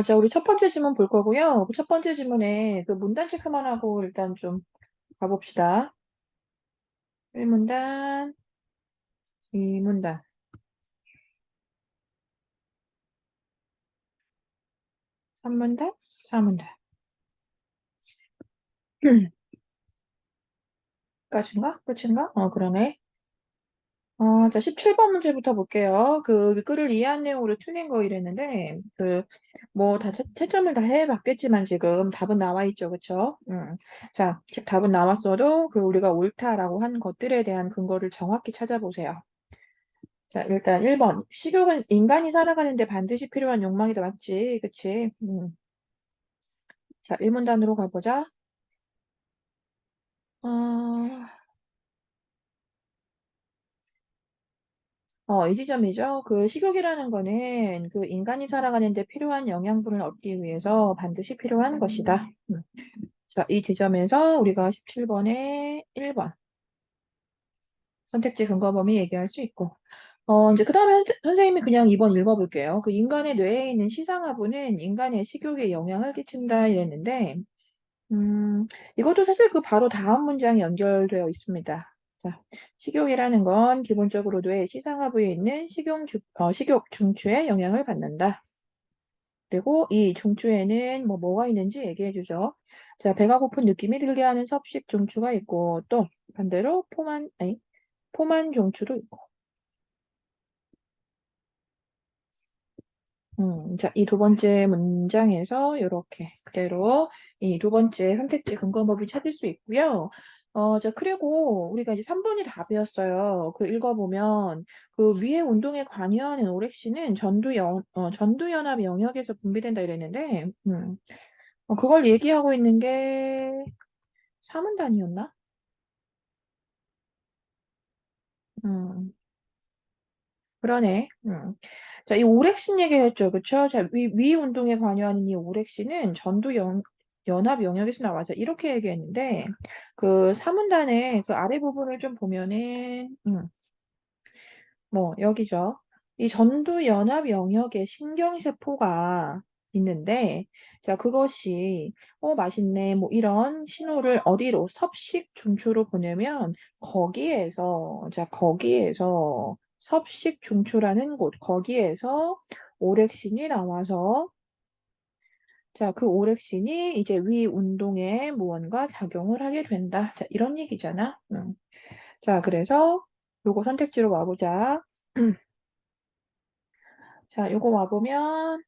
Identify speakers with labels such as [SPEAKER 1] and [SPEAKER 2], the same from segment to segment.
[SPEAKER 1] 자, 우리 첫 번째 지문 볼 거고요. 그 첫 번째 지문에 그 문단 체크만 하고 일단 좀 가봅시다. 1문단, 2문단, 3문단, 4문단. 끝인가? 끝인가? 그러네. 자, 17번 문제부터 볼게요. 그 윗글을 이해한 내용으로 틀린 거 이랬는데, 뭐, 채점을 다 해봤겠지만 지금 답은 나와 있죠. 그쵸? 자, 답은 나왔어도 우리가 옳다라고 한 것들에 대한 근거를 정확히 찾아보세요. 자, 일단 1번. 식욕은 인간이 살아가는데 반드시 필요한 욕망이다. 맞지? 그치? 자, 1문단으로 가보자. 어, 이 지점이죠. 그 식욕이라는 거는 그 인간이 살아가는데 필요한 영양분을 얻기 위해서 반드시 필요한 것이다. 자, 이 지점에서 우리가 17번에 1번 선택지 근거 범위 얘기할 수 있고. 이제 그 다음에 선생님이 그냥 2번 읽어볼게요. 그 인간의 뇌에 있는 시상하부는 인간의 식욕에 영향을 끼친다 이랬는데, 이것도 사실 그 바로 다음 문장에 연결되어 있습니다. 자, 식욕이라는 건 기본적으로 뇌 시상하부에 있는 식욕 중추에 영향을 받는다. 그리고 이 중추에는 뭐가 있는지 얘기해 주죠. 자, 배가 고픈 느낌이 들게 하는 섭식 중추가 있고, 또 반대로 포만 중추도 있고. 자, 이 두 번째 문장에서 이렇게 그대로 이 두 번째 선택지 근거법을 찾을 수 있고요. 자, 그리고 우리가 이제 3번이 답이었어요. 그 읽어보면 그 위의 운동에 관여하는 오렉신은 전두연합 영역에서 분비된다 이랬는데, 그걸 얘기하고 있는 게 3문단이었나? 음, 그러네. 자, 이 오렉신 얘기를 했죠. 그쵸? 자, 위 운동에 관여하는 이 오렉신은 연합 영역에서 나와서 이렇게 얘기했는데, 그 사문단의 그 아래 부분을 좀 보면은, 여기죠. 이 전두 연합 영역에 신경세포가 있는데, 자, 그것이, 맛있네, 뭐, 이런 신호를 어디로, 섭식 중추로 보내면, 거기에서, 섭식 중추라는 곳, 거기에서 오렉신이 나와서, 자, 그 오렉신이 이제 위 운동에 무언가 작용을 하게 된다. 자, 이런 얘기잖아. 자, 그래서 요거 선택지로 와보자. 자, 요거 와보면,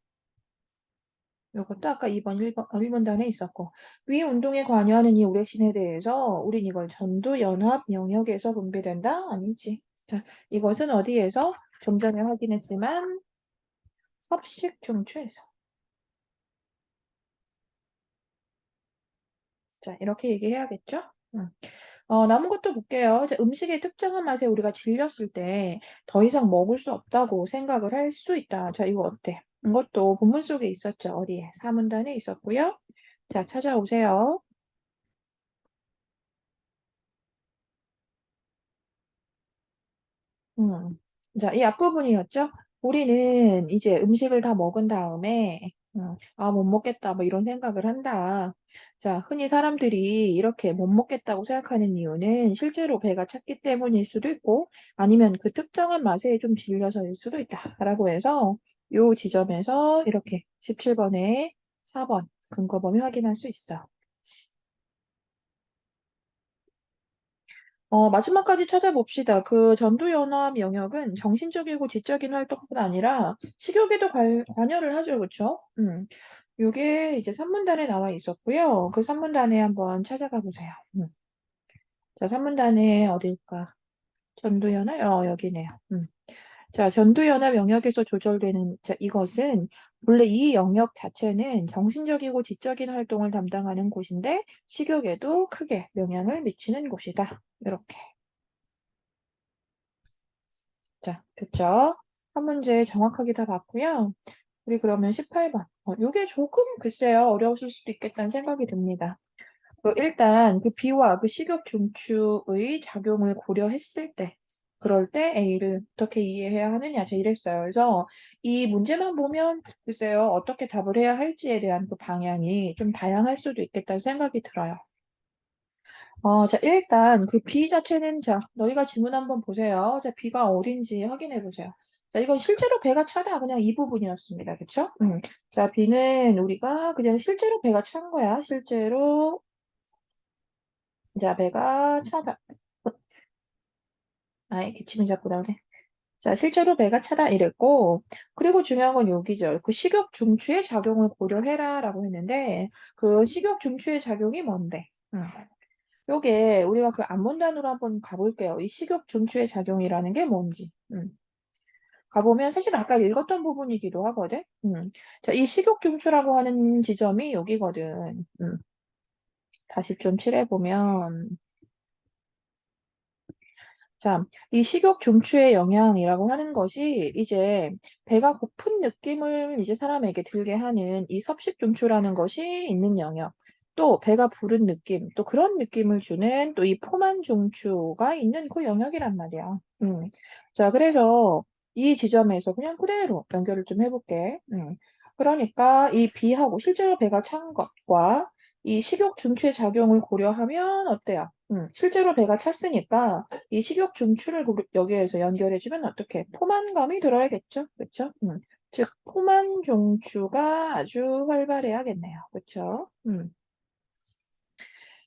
[SPEAKER 1] 요것도 아까 2번, 1번, 1번단에 있었고, 위 운동에 관여하는 이 오렉신에 대해서 우린 이걸 전두연합 영역에서 분비된다? 아니지. 자, 이것은 어디에서? 좀 전에 확인했지만, 섭식 중추에서. 자, 이렇게 얘기해야겠죠? 남은 것도 볼게요. 자, 음식의 특정한 맛에 우리가 질렸을 때 더 이상 먹을 수 없다고 생각을 할 수 있다. 자, 이거 어때? 이것도 본문 속에 있었죠. 어디에? 사문단에 있었고요. 자, 찾아오세요. 음. 자, 이 앞부분이었죠? 우리는 이제 음식을 다 먹은 다음에, 못 먹겠다, 뭐 이런 생각을 한다. 자, 흔히 사람들이 이렇게 못 먹겠다고 생각하는 이유는 실제로 배가 찼기 때문일 수도 있고, 아니면 그 특정한 맛에 좀 질려서일 수도 있다. 라고 해서, 요 지점에서 이렇게 17번에 4번 근거 범위 확인할 수 있어. 마지막까지 찾아봅시다. 그 전두연합 영역은 정신적이고 지적인 활동뿐 아니라 식욕에도 관여를 하죠. 그쵸? 요게 이제 3문단에 나와 있었고요. 그 3문단에 한번 찾아가 보세요. 자, 3문단에 어딜까? 전두연합? 여기네요. 자, 전두연합 영역에서 조절되는, 자, 이것은 원래 이 영역 자체는 정신적이고 지적인 활동을 담당하는 곳인데 식욕에도 크게 영향을 미치는 곳이다. 이렇게. 자, 됐죠? 한 문제 정확하게 다 봤고요. 우리 그러면 18번. 요게 조금 글쎄요, 어려우실 수도 있겠다는 생각이 듭니다. 일단 그 비와 그 식욕 중추의 작용을 고려했을 때, 그럴 때 A를 어떻게 이해해야 하느냐, 제가 이랬어요. 그래서 이 문제만 보면 글쎄요, 어떻게 답을 해야 할지에 대한 그 방향이 좀 다양할 수도 있겠다는 생각이 들어요. 자, 일단 그 B 자체는 자, 너희가 지문 한번 보세요. 자, B가 어딘지 확인해 보세요. 자, 이건 실제로 배가 차다. 그냥 이 부분이었습니다. 그쵸? 자, B는 우리가 그냥 실제로 배가 찬 거야. 실제로. 자, 배가 차다. 아이, 기침이 자꾸 나오네. 자, 실제로 배가 차다 이랬고, 그리고 중요한 건 여기죠. 그 식욕 중추의 작용을 고려해라라고 했는데, 그 식욕 중추의 작용이 뭔데? 요게 우리가 그 안문단으로 한번 가볼게요. 이 식욕 중추의 작용이라는 게 뭔지. 가보면 사실 아까 읽었던 부분이기도 하거든. 자, 이 식욕 중추라고 하는 지점이 여기거든. 다시 좀 칠해보면. 자, 이 식욕 중추의 영향이라고 하는 것이 이제 배가 고픈 느낌을 이제 사람에게 들게 하는 이 섭식 중추라는 것이 있는 영역, 또 배가 부른 느낌, 또 그런 느낌을 주는 또 이 포만 중추가 있는 그 영역이란 말이야. 자, 그래서 이 지점에서 그냥 그대로 연결을 좀 해볼게. 그러니까 이 B하고 실제로 배가 찬 것과 이 식욕 중추의 작용을 고려하면 어때요? 실제로 배가 찼으니까 이 식욕 중추를 여기에서 연결해주면 어떻게? 포만감이 들어야겠죠? 그쵸? 즉, 포만 중추가 아주 활발해야겠네요. 그쵸?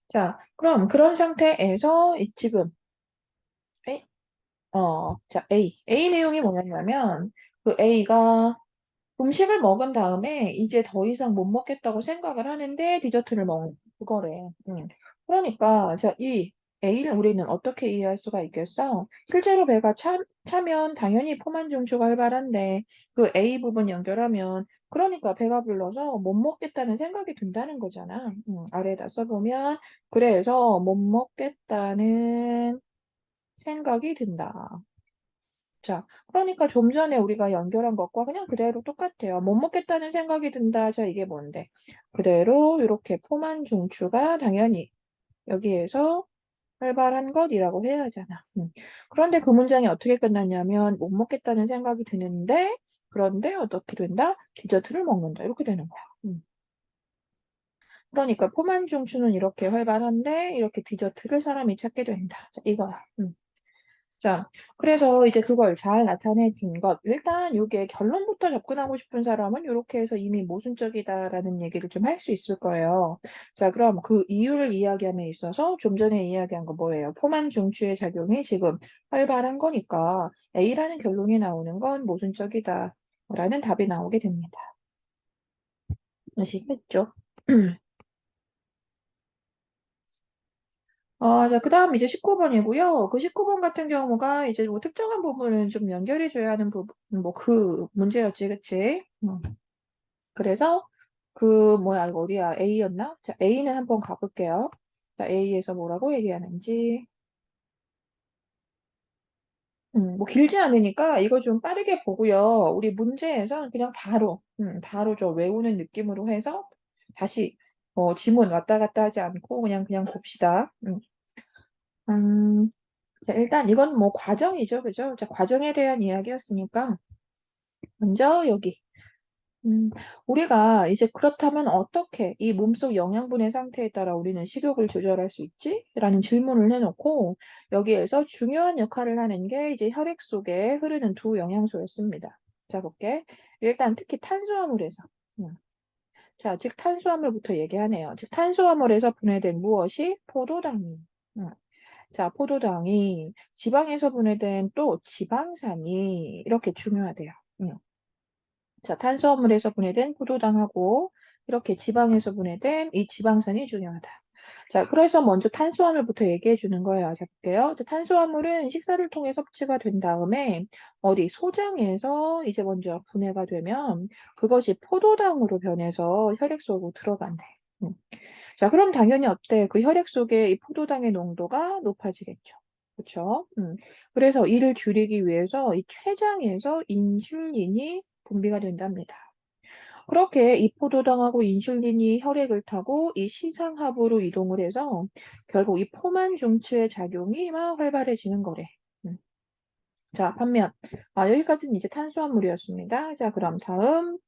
[SPEAKER 1] 자, 그럼 그런 상태에서 지금, A, 자, A 내용이 뭐냐면, 그 A가 음식을 먹은 다음에 이제 더 이상 못 먹겠다고 생각을 하는데 디저트를 먹는 그거래. 그러니까 자, 이 A를 우리는 어떻게 이해할 수가 있겠어? 실제로 배가 차면 당연히 포만 중추가 활발한데 그 A 부분 연결하면 그러니까 배가 불러서 못 먹겠다는 생각이 든다는 거잖아. 아래에다 써보면 그래서 못 먹겠다는 생각이 든다. 자, 그러니까 좀 전에 우리가 연결한 것과 그냥 그대로 똑같아요. 못 먹겠다는 생각이 든다. 자, 이게 뭔데? 그대로 이렇게 포만 중추가 당연히 여기에서 활발한 것이라고 해야 하잖아. 그런데 그 문장이 어떻게 끝났냐면 못 먹겠다는 생각이 드는데 그런데 어떻게 된다? 디저트를 먹는다. 이렇게 되는 거야. 그러니까 포만 중추는 이렇게 활발한데 이렇게 디저트를 사람이 찾게 된다. 자, 이거야. 자, 그래서 이제 그걸 잘 나타내준 것. 일단 이게 결론부터 접근하고 싶은 사람은 이렇게 해서 이미 모순적이다라는 얘기를 좀 할 수 있을 거예요. 자, 그럼 그 이유를 이야기함에 있어서 좀 전에 이야기한 거 뭐예요? 포만 중추의 작용이 지금 활발한 거니까 A라는 결론이 나오는 건 모순적이다. 라는 답이 나오게 됩니다. 아시겠죠? 자, 그 다음 이제 19번이고요. 그 19번 같은 경우가 이제 뭐 특정한 부분을 좀 연결해줘야 하는 부분, 뭐 그 문제였지, 그치? 그래서 그 뭐야, 이거 어디야? A였나? 자, A는 한번 가볼게요. 자, A에서 뭐라고 얘기하는지. 뭐 길지 않으니까 이거 좀 빠르게 보고요. 우리 문제에선 그냥 바로 저 외우는 느낌으로 해서 다시 지문 왔다 갔다 하지 않고 그냥 봅시다. 음, 자, 일단 이건 뭐 과정이죠. 그죠? 자, 과정에 대한 이야기였으니까 먼저 여기. 음, 우리가 이제 그렇다면 어떻게 이 몸속 영양분의 상태에 따라 우리는 식욕을 조절할 수 있지? 라는 질문을 해놓고 여기에서 중요한 역할을 하는 게 이제 혈액 속에 흐르는 두 영양소였습니다. 자, 볼게. 일단 특히 탄수화물에서. 음, 자, 즉 탄수화물부터 얘기하네요. 즉 탄수화물에서 분해된 무엇이? 포도당이. 음, 자, 포도당이 지방에서 분해된 또 지방산이 이렇게 중요하대요. 자, 탄수화물에서 분해된 포도당하고 이렇게 지방에서 분해된 이 지방산이 중요하다. 자, 그래서 먼저 탄수화물부터 얘기해 주는 거예요. 자, 볼게요. 자, 탄수화물은 식사를 통해 섭취가 된 다음에 어디 소장에서 이제 먼저 분해가 되면 그것이 포도당으로 변해서 혈액 속으로 들어간대. 음. 자, 그럼 당연히 어때? 그 혈액 속에 이 포도당의 농도가 높아지겠죠. 그렇죠? 그래서 이를 줄이기 위해서 이 췌장에서 인슐린이 분비가 된답니다. 그렇게 이 포도당하고 인슐린이 혈액을 타고 이 시상하부로 이동을 해서 결국 이 포만 중추의 작용이 막 활발해지는 거래. 음. 자, 반면, 여기까지는 이제 탄수화물이었습니다. 자, 그럼 다음,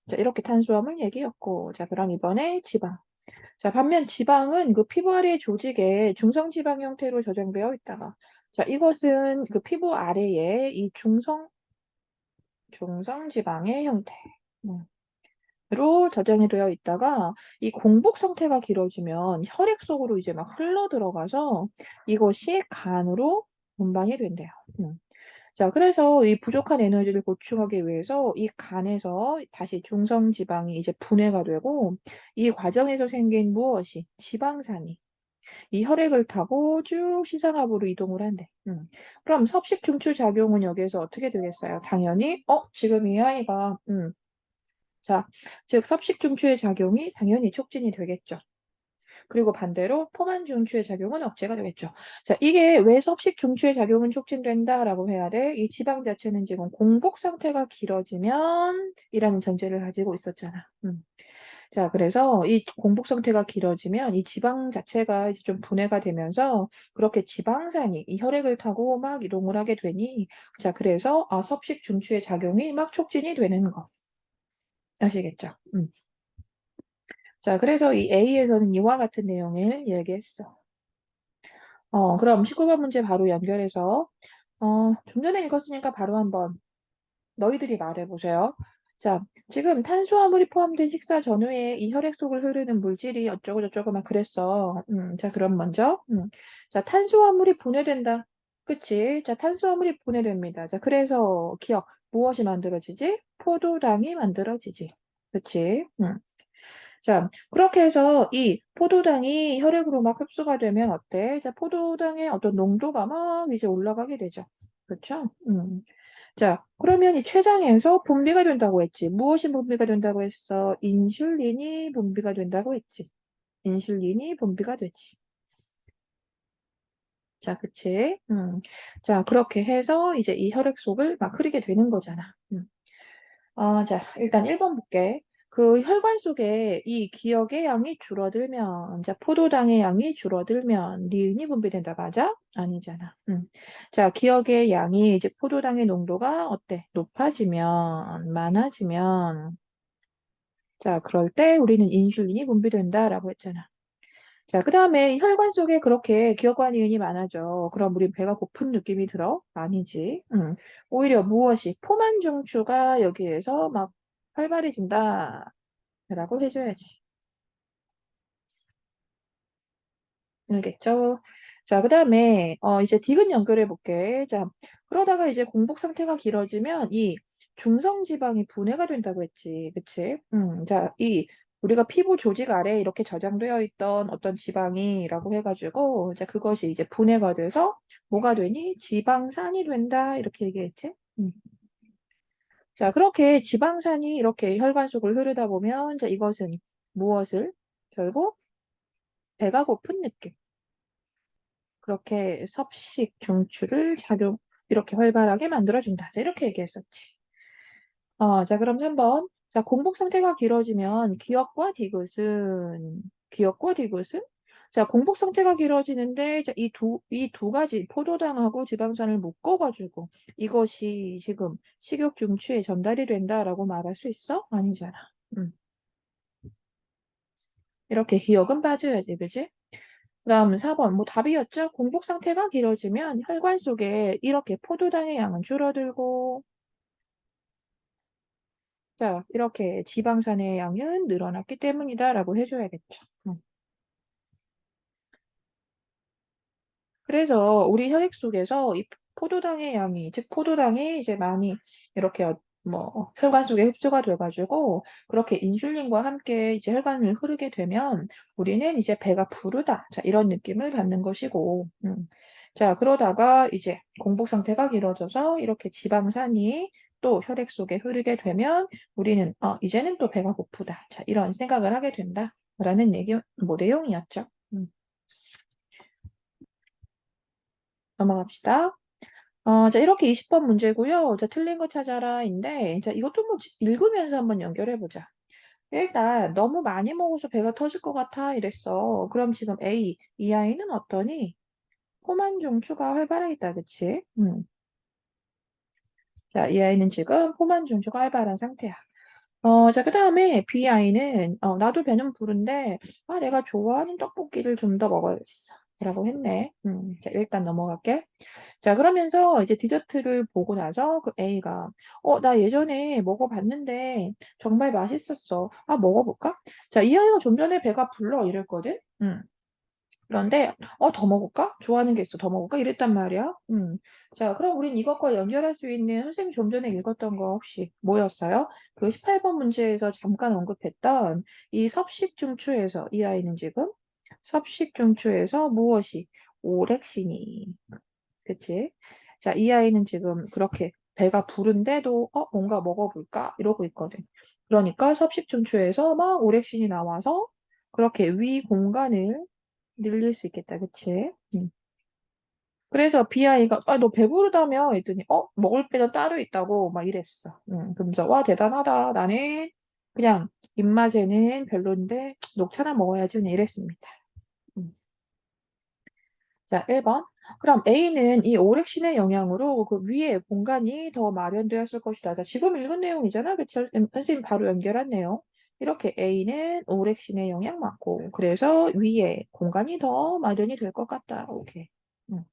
[SPEAKER 1] 자, 이렇게 탄수화물 얘기였고, 자, 그럼 이번에 지방. 자, 반면 지방은 그 피부 아래 조직에 중성지방 형태로 저장되어 있다가, 자, 이것은 그 피부 아래에 이 중성지방의 형태. 음. 로 저장이 되어 있다가 이 공복 상태가 길어지면 혈액 속으로 이제 막 흘러 들어가서 이것이 간으로 운반이 된대요. 자, 그래서 이 부족한 에너지를 보충하기 위해서 이 간에서 다시 중성 지방이 이제 분해가 되고 이 과정에서 생긴 무엇이 지방산이 이 혈액을 타고 쭉 시상하부로 이동을 한대. 그럼 섭식 중추 작용은 여기에서 어떻게 되겠어요? 당연히 지금 이 아이가 자, 즉 섭식 중추의 작용이 당연히 촉진이 되겠죠. 그리고 반대로 포만 중추의 작용은 억제가 되겠죠. 자, 이게 왜 섭식 중추의 작용은 촉진된다라고 해야 돼? 이 지방 자체는 지금 공복 상태가 길어지면 이라는 전제를 가지고 있었잖아. 자, 그래서 이 공복 상태가 길어지면 이 지방 자체가 이제 좀 분해가 되면서 그렇게 지방산이 이 혈액을 타고 막 이동을 하게 되니 자, 그래서 섭식 중추의 작용이 막 촉진이 되는 거. 아시겠죠? 자, 그래서 이 A에서는 이와 같은 내용을 얘기했어. 그럼 19번 문제 바로 연결해서, 좀 전에 읽었으니까 바로 한번 너희들이 말해보세요. 자, 지금 탄수화물이 포함된 식사 전후에 이 혈액 속을 흐르는 물질이 어쩌고저쩌고 막 그랬어. 자, 그럼 먼저, 자, 탄수화물이 분해된다. 그치? 자, 탄수화물이 분해됩니다. 자, 그래서 기억, 무엇이 만들어지지? 포도당이 만들어지지. 그치? 자, 그렇게 해서 이 포도당이 혈액으로 막 흡수가 되면 어때? 자, 포도당의 어떤 농도가 막 이제 올라가게 되죠. 그렇죠? 자, 그러면 이 췌장에서 분비가 된다고 했지. 무엇이 분비가 된다고 했어? 인슐린이 분비가 된다고 했지. 인슐린이 분비가 되지. 자, 그치? 자, 그렇게 해서 이제 이 혈액 속을 막 흐르게 되는 거잖아. 자, 일단 1번 볼게. 그 혈관 속에 이 기억의 양이 줄어들면, 자, 포도당의 양이 줄어들면 니은이 분비된다. 맞아? 아니잖아. 자, 기억의 양이, 즉 포도당의 농도가 어때? 높아지면, 많아지면, 자, 그럴 때 우리는 인슐린이 분비된다라고 했잖아. 자, 그 다음에 혈관 속에 그렇게 기억관이은이 많아져. 그럼 우리 배가 고픈 느낌이 들어? 아니지. 오히려 무엇이 포만 중추가 여기에서 막 활발해진다. 라고 해줘야지. 알겠죠? 자, 그 다음에 이제 디귿 연결해 볼게. 자, 그러다가 이제 공복 상태가 길어지면 이 중성지방이 분해가 된다고 했지. 그치? 자, 이 우리가 피부 조직 아래에 이렇게 저장되어 있던 어떤 지방이라고 해가지고 이제 그것이 이제 분해가 돼서 뭐가 되니? 지방산이 된다. 이렇게 얘기했지? 자, 그렇게 지방산이 이렇게 혈관 속을 흐르다 보면 자, 이것은 무엇을? 결국 배가 고픈 느낌. 그렇게 섭식 중추를 작용 이렇게 활발하게 만들어준다. 자, 이렇게 얘기했었지. 자, 그럼 3번. 자, 공복 상태가 길어지면 기억과 디귿은 자, 공복 상태가 길어지는데 자, 이 두 가지 포도당하고 지방산을 묶어가지고 이것이 지금 식욕 중추에 전달이 된다라고 말할 수 있어? 아니잖아. 음. 이렇게 기억은 빠져야지, 그지? 그다음 4번 뭐 답이었죠? 공복 상태가 길어지면 혈관 속에 이렇게 포도당의 양은 줄어들고 자 이렇게 지방산의 양은 늘어났기 때문이다라고 해줘야겠죠. 그래서 우리 혈액 속에서 이 포도당의 양이 즉 포도당이 이제 많이 이렇게 뭐 혈관 속에 흡수가 돼가지고 그렇게 인슐린과 함께 이제 혈관을 흐르게 되면 우리는 이제 배가 부르다 자 이런 느낌을 받는 것이고 자 그러다가 이제 공복 상태가 길어져서 이렇게 지방산이 또 혈액 속에 흐르게 되면 우리는 이제는 또 배가 고프다 자 이런 생각을 하게 된다라는 내용이었죠. 넘어갑시다. 자, 이렇게 20번 문제고요. 자, 틀린 거 찾아라인데, 자, 이것도 뭐 읽으면서 한번 연결해보자. 일단, 너무 많이 먹어서 배가 터질 것 같아. 이랬어. 그럼 지금 A, 이 아이는 어떠니? 포만 중추가 활발하겠다, 그치? 자, 이 아이는 지금 포만 중추가 활발한 상태야. 자, 그 다음에 B 아이는, 나도 배는 부른데, 내가 좋아하는 떡볶이를 좀 더 먹어야겠어. 라고 했네. 자, 일단 넘어갈게. 자, 그러면서 이제 디저트를 보고 나서 그 A가, 나 예전에 먹어봤는데 정말 맛있었어. 먹어볼까? 자, 이 아이가 좀 전에 배가 불러 이랬거든? 그런데, 더 먹을까? 좋아하는 게 있어. 더 먹을까? 이랬단 말이야. 자, 그럼 우린 이것과 연결할 수 있는 선생님이 좀 전에 읽었던 거 혹시 뭐였어요? 그 18번 문제에서 잠깐 언급했던 이 섭식중추에서 이 아이는 지금 섭식중추에서 무엇이? 오렉신이. 그치? 자, 이 아이는 지금 그렇게 배가 부른데도 뭔가 먹어볼까? 이러고 있거든. 그러니까 섭식중추에서 막 오렉신이 나와서 그렇게 위 공간을 늘릴 수 있겠다. 그치? 그래서 비아이가 너 배부르다며 했더니 먹을 배는 따로 있다고 막 이랬어. 그러면서 와 대단하다. 나는 그냥 입맛에는 별론데 녹차나 먹어야지 그냥 이랬습니다. 음. 자, 1번. 그럼 A는 이 오렉신의 영향으로 그 위에 공간이 더 마련되었을 것이다. 자, 지금 읽은 내용이잖아. 그쵸? 선생님 바로 연결한 내용. 이렇게 A는 오렉신의 영향 맞고, 그래서 위에 공간이 더 마련이 될 것 같다. 오케이. 음.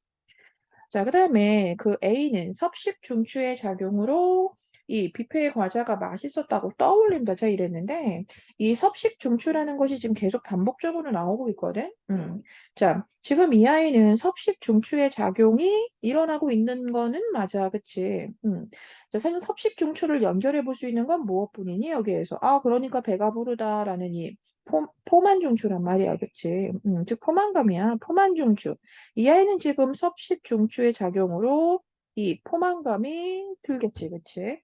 [SPEAKER 1] 자, 그 다음에 그 A는 섭식 중추의 작용으로 이 뷔페의 과자가 맛있었다고 떠올린다. 자, 이랬는데, 이 섭식 중추라는 것이 지금 계속 반복적으로 나오고 있거든. 자, 지금 이 아이는 섭식 중추의 작용이 일어나고 있는 거는 맞아. 그치? 자, 사실 섭식 중추를 연결해 볼 수 있는 건 무엇뿐이니? 여기에서. 그러니까 배가 부르다라는 이 포만 중추란 말이야. 그치? 즉, 포만감이야. 포만 중추. 이 아이는 지금 섭식 중추의 작용으로 이 포만감이 들겠지, 그치?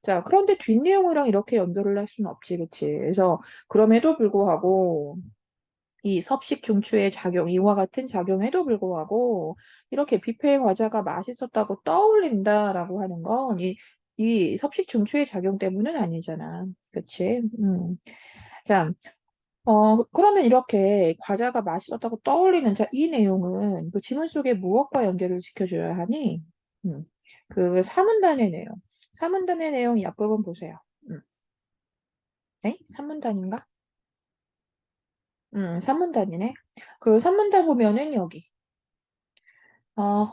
[SPEAKER 1] 자, 그런데 뒷내용이랑 이렇게 연결을 할 수는 없지, 그치? 그래서 그럼에도 불구하고 이 섭식 중추의 작용, 이와 같은 작용에도 불구하고 이렇게 뷔페의 과자가 맛있었다고 떠올린다라고 하는 건 이 섭식 중추의 작용 때문은 아니잖아, 그치? 자, 그러면 이렇게 과자가 맛있었다고 떠올리는 자, 이 내용은 그 지문 속에 무엇과 연결을 시켜줘야 하니? 음, 그 사문단의 내용. 사문단의 내용 이 앞부분 보세요. 네? 사문단인가? 사문단이네. 그 사문단 보면은 여기.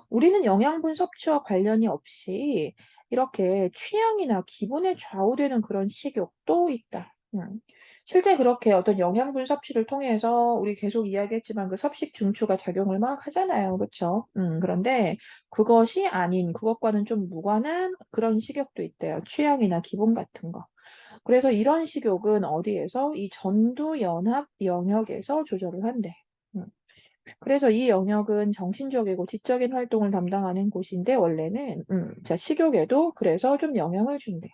[SPEAKER 1] 우리는 영양분 섭취와 관련이 없이 이렇게 취향이나 기분에 좌우되는 그런 식욕도 있다. 실제 그렇게 어떤 영양분 섭취를 통해서 우리 계속 이야기했지만 그 섭식 중추가 작용을 막 하잖아요. 그렇죠? 그런데 그것이 아닌 그것과는 좀 무관한 그런 식욕도 있대요. 취향이나 기분 같은 거. 그래서 이런 식욕은 어디에서? 이 전두연합 영역에서 조절을 한대. 음. 그래서 이 영역은 정신적이고 지적인 활동을 담당하는 곳인데 원래는 자 식욕에도 그래서 좀 영향을 준대.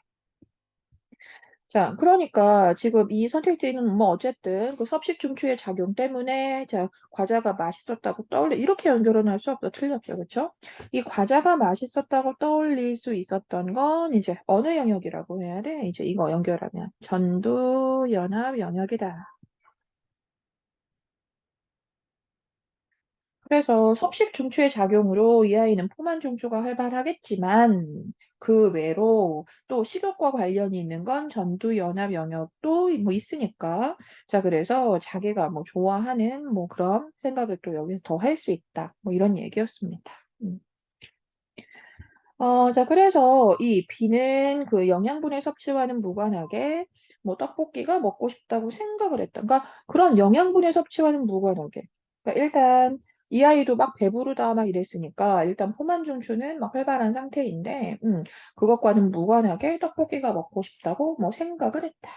[SPEAKER 1] 자, 그러니까 지금 이 선택지는 뭐 어쨌든 그 섭식 중추의 작용 때문에 자 과자가 맛있었다고 떠올려 이렇게 연결은 할 수 없어. 틀렸죠, 그렇죠? 이 과자가 맛있었다고 떠올릴 수 있었던 건 이제 어느 영역이라고 해야 돼? 이제 이거 연결하면 전두연합 영역이다. 그래서 섭식 중추의 작용으로 이 아이는 포만 중추가 활발하겠지만 그 외로 또 식욕과 관련이 있는 건 전두연합 영역도 뭐 있으니까 자 그래서 자기가 뭐 좋아하는 뭐 그런 생각을 또 여기서 더 할 수 있다 뭐 이런 얘기였습니다. 음. 자 그래서 이 B는 그 영양분의 섭취와는 무관하게 뭐 떡볶이가 먹고 싶다고 생각을 했다. 그러니까 그런 영양분의 섭취와는 무관하게. 그러니까 일단 이 아이도 막 배부르다 막 이랬으니까 일단 포만 중추는 막 활발한 상태인데 그것과는 무관하게 떡볶이가 먹고 싶다고 뭐 생각을 했다.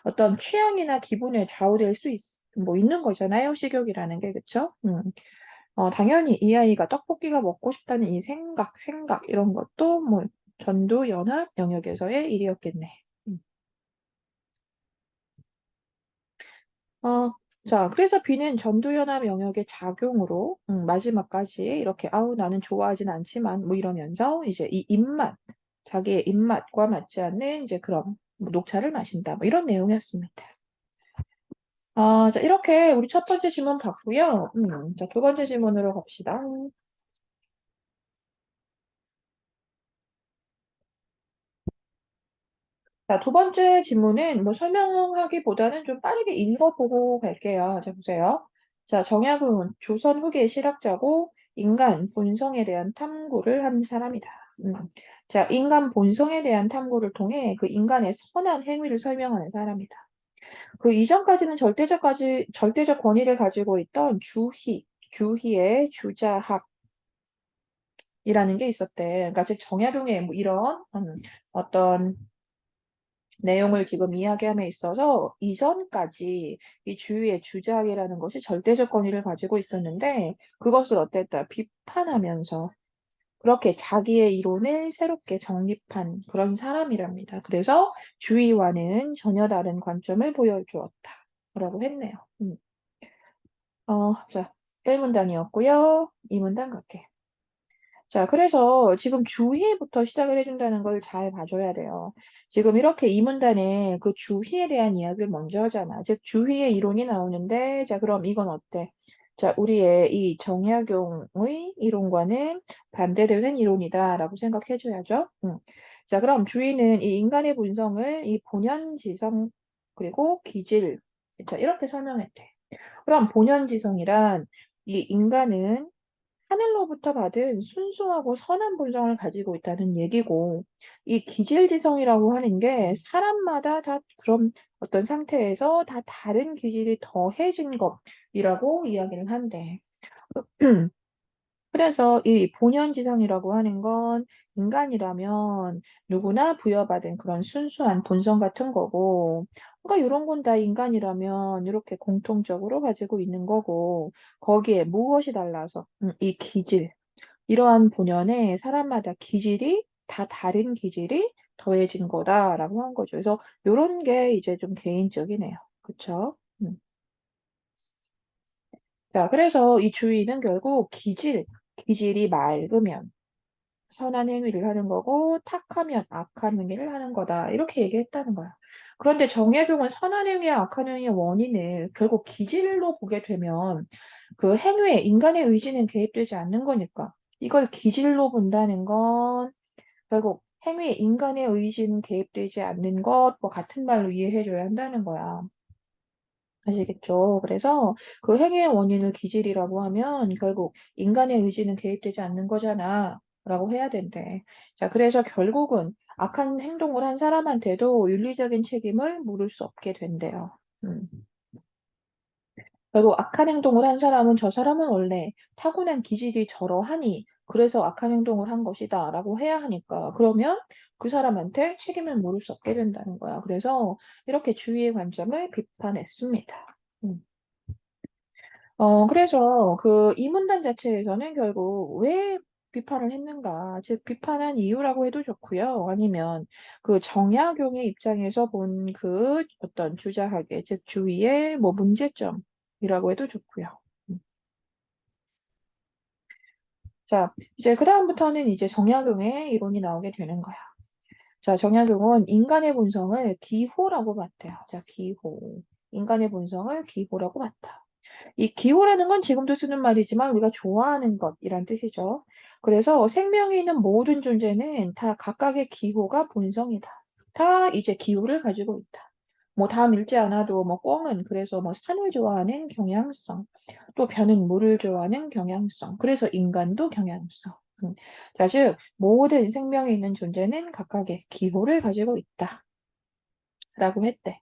[SPEAKER 1] 어떤 취향이나 기분에 좌우될 수 뭐 있는 거잖아요. 식욕이라는 게 그쵸? 당연히 이 아이가 떡볶이가 먹고 싶다는 이 생각 이런 것도 뭐 전두연합 영역에서의 일이었겠네. 음. 어, 자, 그래서 B는 전두연합 영역의 작용으로 마지막까지 이렇게 아우 나는 좋아하진 않지만 뭐 이러면서 이제 이 입맛, 자기의 입맛과 맞지 않는 이제 그런 뭐 녹차를 마신다 뭐 이런 내용이었습니다. 자, 이렇게 우리 첫 번째 질문 봤고요. 자, 두 번째 질문으로 갑시다. 자, 두 번째 질문은 뭐 설명하기보다는 좀 빠르게 읽어보고 갈게요. 자, 보세요. 자, 정약은 조선 후기의 실학자고 인간 본성에 대한 탐구를 한 사람이다. 자, 인간 본성에 대한 탐구를 통해 그 인간의 선한 행위를 설명하는 사람이다. 그 이전까지는 절대적 권위를 가지고 있던 주희의 주자학이라는 게 있었대. 그러니까 즉 정약용의 뭐 이런 어떤 내용을 지금 이야기함에 있어서 이전까지 이 주위의 주작이라는 것이 절대적 권위를 가지고 있었는데 그것을 어땠다? 비판하면서 그렇게 자기의 이론을 새롭게 정립한 그런 사람이랍니다. 그래서 주위와는 전혀 다른 관점을 보여주었다. 라고 했네요. 자, 1문단이었고요. 2문단 갈게. 자, 그래서 지금 주희부터 시작을 해준다는 걸 잘 봐줘야 돼요. 지금 이렇게 이 문단에 그 주희에 대한 이야기를 먼저 하잖아. 즉, 주희의 이론이 나오는데, 자, 그럼 이건 어때? 자, 우리의 이 정약용의 이론과는 반대되는 이론이다라고 생각해줘야죠. 자, 그럼 주희는 이 인간의 본성을 이 본연지성 그리고 기질, 자, 이렇게 설명했대. 그럼 본연지성이란 이 인간은 하늘로부터 받은 순수하고 선한 본성을 가지고 있다는 얘기고, 이 기질지성이라고 하는 게 사람마다 다 그런 어떤 상태에서 다 다른 기질이 더해진 것이라고 이야기를 한대. 그래서 이 본연지성이라고 하는 건 인간이라면 누구나 부여받은 그런 순수한 본성 같은 거고, 그러니까 이런 건 다 인간이라면 이렇게 공통적으로 가지고 있는 거고, 거기에 무엇이 달라서 이 기질, 이러한 본연에 사람마다 기질이 다 다른 기질이 더해진 거다라고 한 거죠. 그래서 요런 게 이제 좀 개인적이네요. 그쵸? 자, 그래서 이 주의는 결국 기질이 맑으면 선한 행위를 하는 거고 탁하면 악한 행위를 하는 거다. 이렇게 얘기했다는 거야. 그런데 정약용은 선한 행위와 악한 행위의 원인을 결국 기질로 보게 되면 그 행위에 인간의 의지는 개입되지 않는 거니까 이걸 기질로 본다는 건 결국 행위에 인간의 의지는 개입되지 않는 것과 같은 말로 이해해줘야 한다는 거야. 아시겠죠? 그래서 그 행위의 원인을 기질이라고 하면 결국 인간의 의지는 개입되지 않는 거잖아. 라고 해야 된대. 자, 그래서 결국은 악한 행동을 한 사람한테도 윤리적인 책임을 물을 수 없게 된대요. 음. 결국 악한 행동을 한 사람은 저 사람은 원래 타고난 기질이 저러하니 그래서 악한 행동을 한 것이다 라고 해야 하니까 그러면 그 사람한테 책임을 물을 수 없게 된다는 거야. 그래서 이렇게 주위의 관점을 비판했습니다. 음. 그래서 그 이 문단 자체에서는 결국 왜 비판을 했는가, 즉 비판한 이유라고 해도 좋고요. 아니면 그 정약용의 입장에서 본 그 어떤 주자학의, 즉 주위의 뭐 문제점이라고 해도 좋고요. 음. 자, 이제 그다음부터는 이제 정약용의 이론이 나오게 되는 거야. 자, 정약용은 인간의 본성을 기호라고 봤대요. 자, 기호. 인간의 본성을 기호라고 봤다. 이 기호라는 건 지금도 쓰는 말이지만 우리가 좋아하는 것이란 뜻이죠. 그래서 생명이 있는 모든 존재는 다 각각의 기호가 본성이다. 다 이제 기호를 가지고 있다. 뭐 다음 읽지 않아도 뭐 꿩은 그래서 뭐 산을 좋아하는 경향성, 또 변은 물을 좋아하는 경향성, 그래서 인간도 경향성. 자, 즉 모든 생명이 있는 존재는 각각의 기호를 가지고 있다. 라고 했대.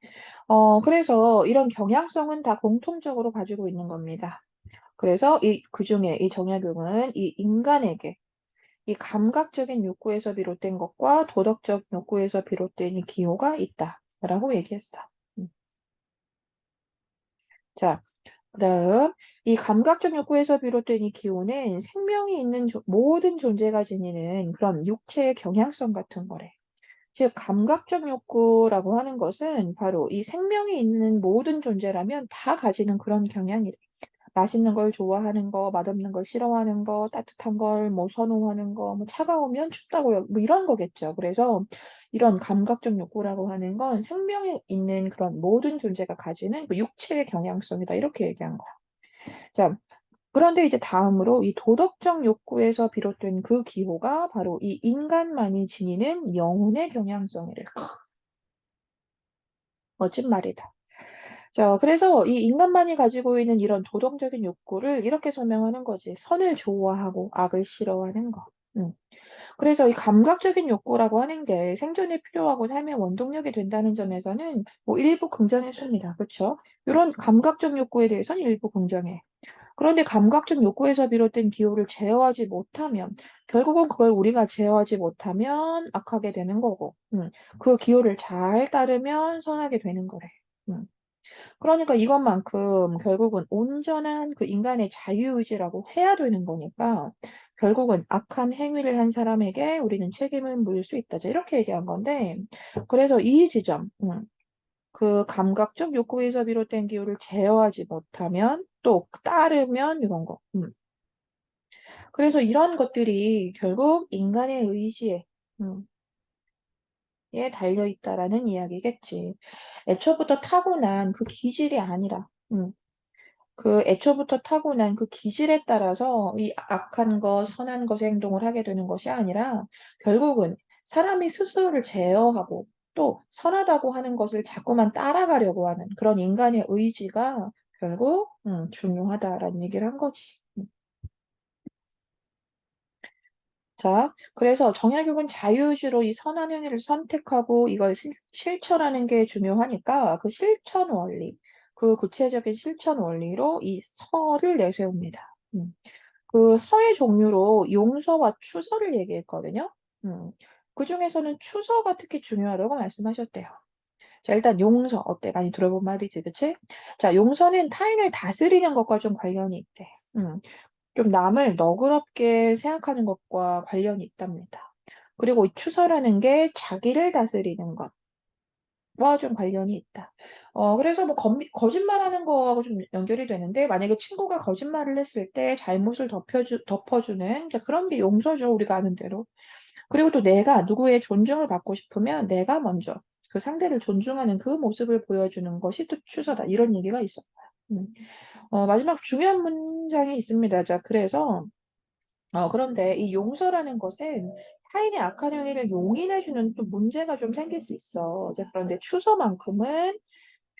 [SPEAKER 1] 그래서 이런 경향성은 다 공통적으로 가지고 있는 겁니다. 그래서 그 중에 이 정약용은 이 인간에게 이 감각적인 욕구에서 비롯된 것과 도덕적 욕구에서 비롯된 이 기호가 있다라고 얘기했어. 음. 자, 그다음 이 감각적 욕구에서 비롯된 이 기호는 생명이 있는 모든 존재가 지니는 그런 육체의 경향성 같은 거래. 즉, 감각적 욕구라고 하는 것은 바로 이 생명이 있는 모든 존재라면 다 가지는 그런 경향이래. 맛있는 걸 좋아하는 거, 맛없는 걸 싫어하는 거, 따뜻한 걸 뭐 선호하는 거, 뭐 차가우면 춥다고요. 뭐 이런 거겠죠. 그래서 이런 감각적 욕구라고 하는 건 생명에 있는 그런 모든 존재가 가지는 그 육체의 경향성이다. 이렇게 얘기한 거야. 자, 그런데 이제 다음으로 이 도덕적 욕구에서 비롯된 그 기호가 바로 이 인간만이 지니는 영혼의 경향성이래. 멋진 말이다. 자, 그래서 이 인간만이 가지고 있는 이런 도덕적인 욕구를 이렇게 설명하는 거지. 선을 좋아하고 악을 싫어하는 거. 음. 그래서 이 감각적인 욕구라고 하는 게 생존에 필요하고 삶의 원동력이 된다는 점에서는 뭐 일부 긍정해줍니다. 그렇죠? 이런 감각적 욕구에 대해서는 일부 긍정해. 그런데 감각적 욕구에서 비롯된 기호를 제어하지 못하면 결국은 그걸 우리가 제어하지 못하면 악하게 되는 거고, 그 기호를 잘 따르면 선하게 되는 거래. 음. 그러니까 이것만큼 결국은 온전한 그 인간의 자유의지라고 해야 되는 거니까 결국은 악한 행위를 한 사람에게 우리는 책임을 물을 수 있다. 이렇게 얘기한 건데, 그래서 이 지점, 그 감각적 욕구에서 비롯된 기호를 제어하지 못하면 또 따르면 이런 거. 그래서 이런 것들이 결국 인간의 의지에 에 달려 있다라는 이야기겠지. 애초부터 타고난 그 기질이 아니라, 그 애초부터 타고난 그 기질에 따라서 이 악한 것, 선한 것의 행동을 하게 되는 것이 아니라 결국은 사람이 스스로를 제어하고 또 선하다고 하는 것을 자꾸만 따라가려고 하는 그런 인간의 의지가 결국 중요하다라는 얘기를 한 거지. 자, 그래서 정약용은 자유의지로 이 선한 행위를 선택하고 이걸 실천하는 게 중요하니까 그 실천 원리, 그 구체적인 실천 원리로 이 서를 내세웁니다. 그 서의 종류로 용서와 추서를 얘기했거든요. 그 중에서는 추서가 특히 중요하다고 말씀하셨대요. 자, 일단 용서 어때? 많이 들어본 말이지, 그치? 자, 용서는 타인을 다스리는 것과 좀 관련이 있대. 좀 남을 너그럽게 생각하는 것과 관련이 있답니다. 그리고 이 추서라는 게 자기를 다스리는 것과 좀 관련이 있다. 그래서 뭐 거짓말하는 거하고 좀 연결이 되는데 만약에 친구가 거짓말을 했을 때 잘못을 덮어주는 이제 그런 게 용서죠. 우리가 아는 대로. 그리고 또 내가 누구의 존중을 받고 싶으면 내가 먼저 그 상대를 존중하는 그 모습을 보여주는 것이 또 추서다. 이런 얘기가 있었어요. 마지막 중요한 문장이 있습니다. 자, 그래서 그런데 이 용서라는 것은 타인의 악한 행위를 용인해주는 또 문제가 좀 생길 수 있어. 이제 그런데 추서만큼은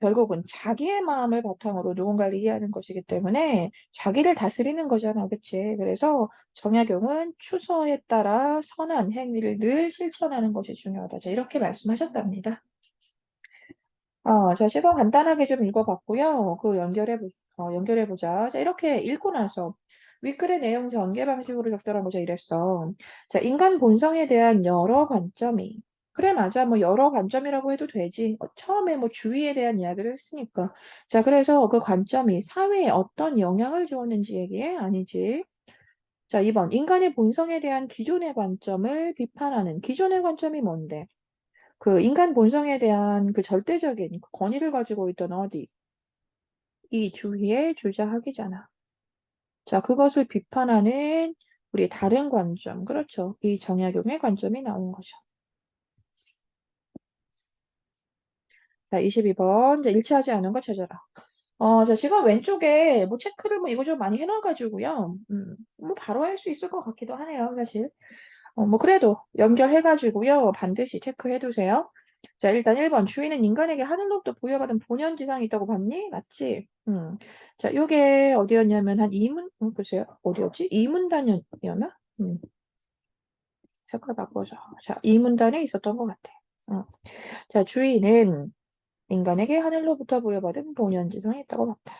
[SPEAKER 1] 결국은 자기의 마음을 바탕으로 누군가를 이해하는 것이기 때문에 자기를 다스리는 거잖아. 그치? 그래서 정약용은 추서에 따라 선한 행위를 늘 실천하는 것이 중요하다. 자, 이렇게 말씀하셨답니다. 자, 시도 간단하게 좀 읽어봤고요. 그 연결해보자. 자, 이렇게 읽고 나서 윗글의 내용 전개 방식으로 적절해보자 이랬어. 자, 인간 본성에 대한 여러 관점이. 그래, 맞아. 뭐 여러 관점이라고 해도 되지. 처음에 뭐 주의에 대한 이야기를 했으니까. 자, 그래서 그 관점이 사회에 어떤 영향을 주었는지 얘기해? 아니지. 자, 2번. 인간의 본성에 대한 기존의 관점을 비판하는 기존의 관점이 뭔데? 그 인간 본성에 대한 그 절대적인 그 권위를 가지고 있던 어디, 이 주위의 주자학이잖아. 자, 그것을 비판하는 우리 다른 관점, 그렇죠. 이 정약용의 관점이 나온 거죠. 자, 22번. 이제 일치하지 않은 거 찾아라. 자, 지금 왼쪽에 뭐 체크를 뭐 이거 좀 많이 해놔가지고요. 뭐 바로 할 수 있을 것 같기도 하네요, 사실. 뭐 그래도 연결해가지고요. 반드시 체크해두세요. 자, 일단 1번. 주인은 인간에게 하늘로부터 부여받은 본연지상이 있다고 봤니? 맞지? 자, 요게 어디였냐면 한 글쎄요. 어디였지? 이문단이었나? 색깔 바꿔줘. 자, 이문단에 있었던 것 같아. 자, 주인은 인간에게 하늘로부터 부여받은 본연지상이 있다고 봤다.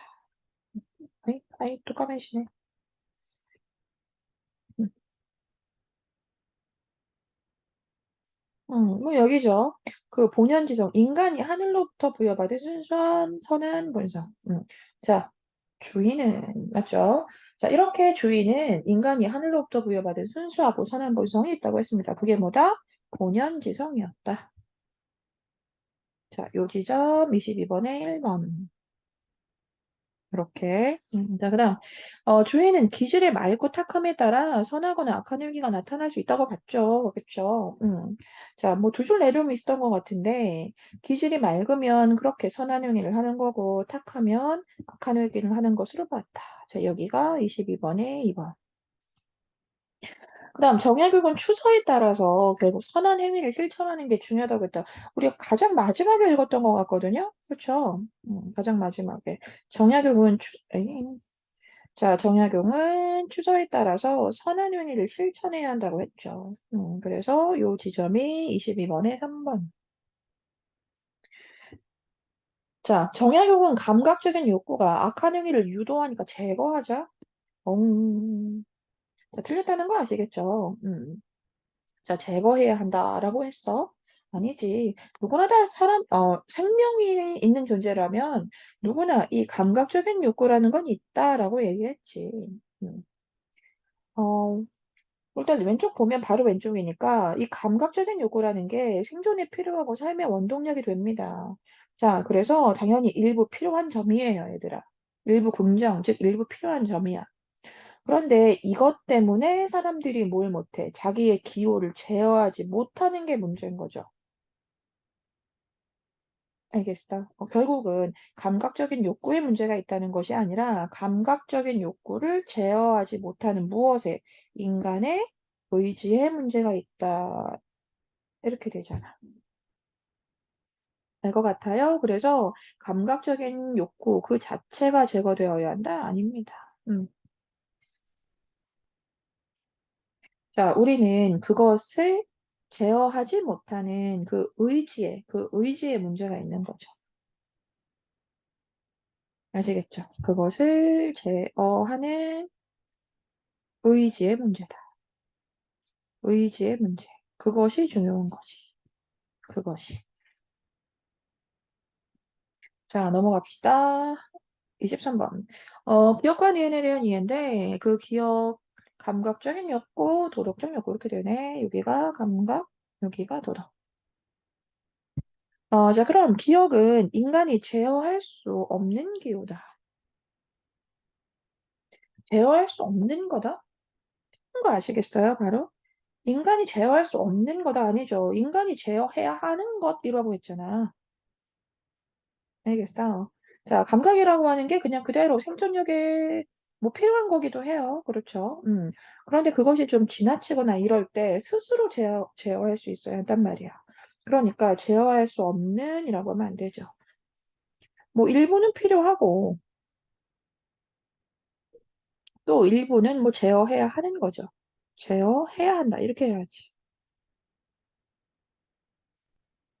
[SPEAKER 1] 아이, 또 까매시네. 뭐 여기죠. 그 본연지성, 인간이 하늘로부터 부여받은 순수한 선한 본성. 자, 주인은, 맞죠? 자, 이렇게 주인은 인간이 하늘로부터 부여받은 순수하고 선한 본성이 있다고 했습니다. 그게 뭐다? 본연지성이었다. 자, 요 지점 22번에 1번. 이렇게. 자, 그다음 주인은 기질의 맑고 탁함에 따라 선하거나 악한 일기가 나타날 수 있다고 봤죠. 그렇죠? 자, 뭐 두 줄 내려오면 있었던 것 같은데 기질이 맑으면 그렇게 선한 행위를 하는 거고 탁하면 악한 일기를 하는 것으로 봤다. 자, 여기가 22번에 2번. 그다음 정약용은 추서에 따라서 결국 선한 행위를 실천하는 게 중요하다고 했다. 우리가 가장 마지막에 읽었던 것 같거든요. 그렇죠? 가장 마지막에 정약용은 자, 정약용은 추서에 따라서 선한 행위를 실천해야 한다고 했죠. 그래서 요 지점이 22번에 3번. 자, 정약용은 감각적인 욕구가 악한 행위를 유도하니까 제거하자. 자, 틀렸다는 거 아시겠죠? 자, 제거해야 한다라고 했어. 아니지. 누구나 다 생명이 있는 존재라면 누구나 이 감각적인 욕구라는 건 있다라고 얘기했지. 음. 어, 일단 왼쪽 보면 바로 왼쪽이니까 이 감각적인 욕구라는 게 생존에 필요하고 삶의 원동력이 됩니다. 자, 그래서 당연히 일부 필요한 점이에요, 얘들아. 일부 긍정, 즉 일부 필요한 점이야. 그런데 이것 때문에 사람들이 뭘 못해? 자기의 기호를 제어하지 못하는 게 문제인 거죠. 알겠어? 결국은 감각적인 욕구에 문제가 있다는 것이 아니라 감각적인 욕구를 제어하지 못하는 무엇에 인간의 의지에 문제가 있다. 이렇게 되잖아. 알 것 같아요? 그래서 감각적인 욕구 그 자체가 제거되어야 한다? 아닙니다. 음. 자, 우리는 그것을 제어하지 못하는 그 의지에 문제가 있는 거죠. 아시겠죠? 그것을 제어하는 의지의 문제다. 의지의 문제. 그것이 중요한 거지. 그것이. 자, 넘어갑시다. 23번. 기억과 니은에 대한 이해인데, 그 기억, 감각적인 욕구, 도덕적 욕구, 이렇게 되네. 여기가 감각, 여기가 도덕. 자, 그럼 기억은 인간이 제어할 수 없는 기호다. 제어할 수 없는 거다? 그거 아시겠어요, 바로? 인간이 제어할 수 없는 거다 아니죠. 인간이 제어해야 하는 것이라고 했잖아. 알겠어. 자, 감각이라고 하는 게 그냥 그대로 생존력에 뭐 필요한 거기도 해요. 그렇죠. 그런데 그것이 좀 지나치거나 이럴 때 스스로 제어할 수 있어야 한단 말이야. 그러니까 제어할 수 없는 이라고 하면 안 되죠. 뭐 일부는 필요하고 또 일부는 뭐 제어해야 하는 거죠. 제어해야 한다. 이렇게 해야지.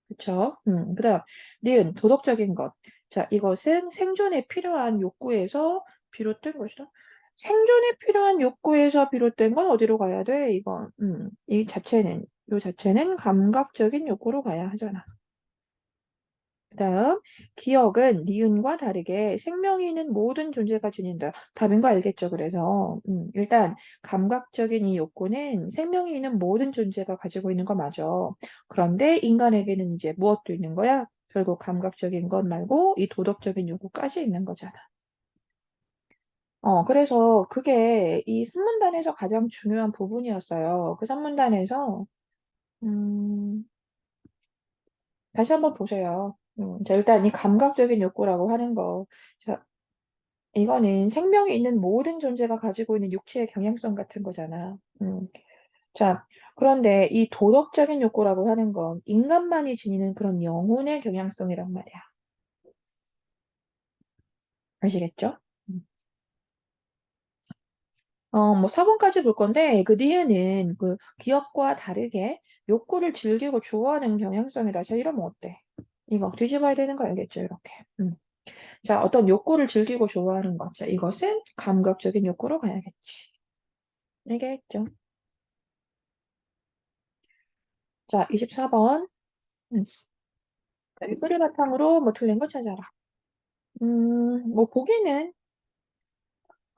[SPEAKER 1] 그쵸? 그다음 니은 도덕적인 것. 자, 이것은 생존에 필요한 욕구에서 비롯된 것이다. 생존에 필요한 욕구에서 비롯된 건 어디로 가야 돼? 이건 요 자체는 감각적인 욕구로 가야 하잖아. 그다음 기억은 니은과 다르게 생명이 있는 모든 존재가 지닌다. 답인 거 알겠죠? 그래서 일단 감각적인 이 욕구는 생명이 있는 모든 존재가 가지고 있는 거 맞아. 그런데 인간에게는 이제 무엇도 있는 거야? 결국 감각적인 것 말고 이 도덕적인 욕구까지 있는 거잖아. 그래서 그게 이 산문단에서 가장 중요한 부분이었어요. 그 산문단에서 음, 다시 한번 보세요. 자, 일단 이 감각적인 욕구라고 하는 거. 자, 이거는 생명이 있는 모든 존재가 가지고 있는 육체의 경향성 같은 거잖아. 자, 그런데 이 도덕적인 욕구라고 하는 건 인간만이 지니는 그런 영혼의 경향성이란 말이야. 아시겠죠? 음. 뭐 4번까지 볼 건데 그 뒤에는 그 기억과 다르게 욕구를 즐기고 좋아하는 경향성이라. 자, 이러면 어때? 이거 뒤집어야 되는 거 알겠죠? 이렇게. 자, 어떤 욕구를 즐기고 좋아하는 것. 자, 이것은 감각적인 욕구로 가야겠지. 알겠죠? 자, 24번. 소리 바탕으로 뭐 틀린 거 찾아라. 뭐 보기는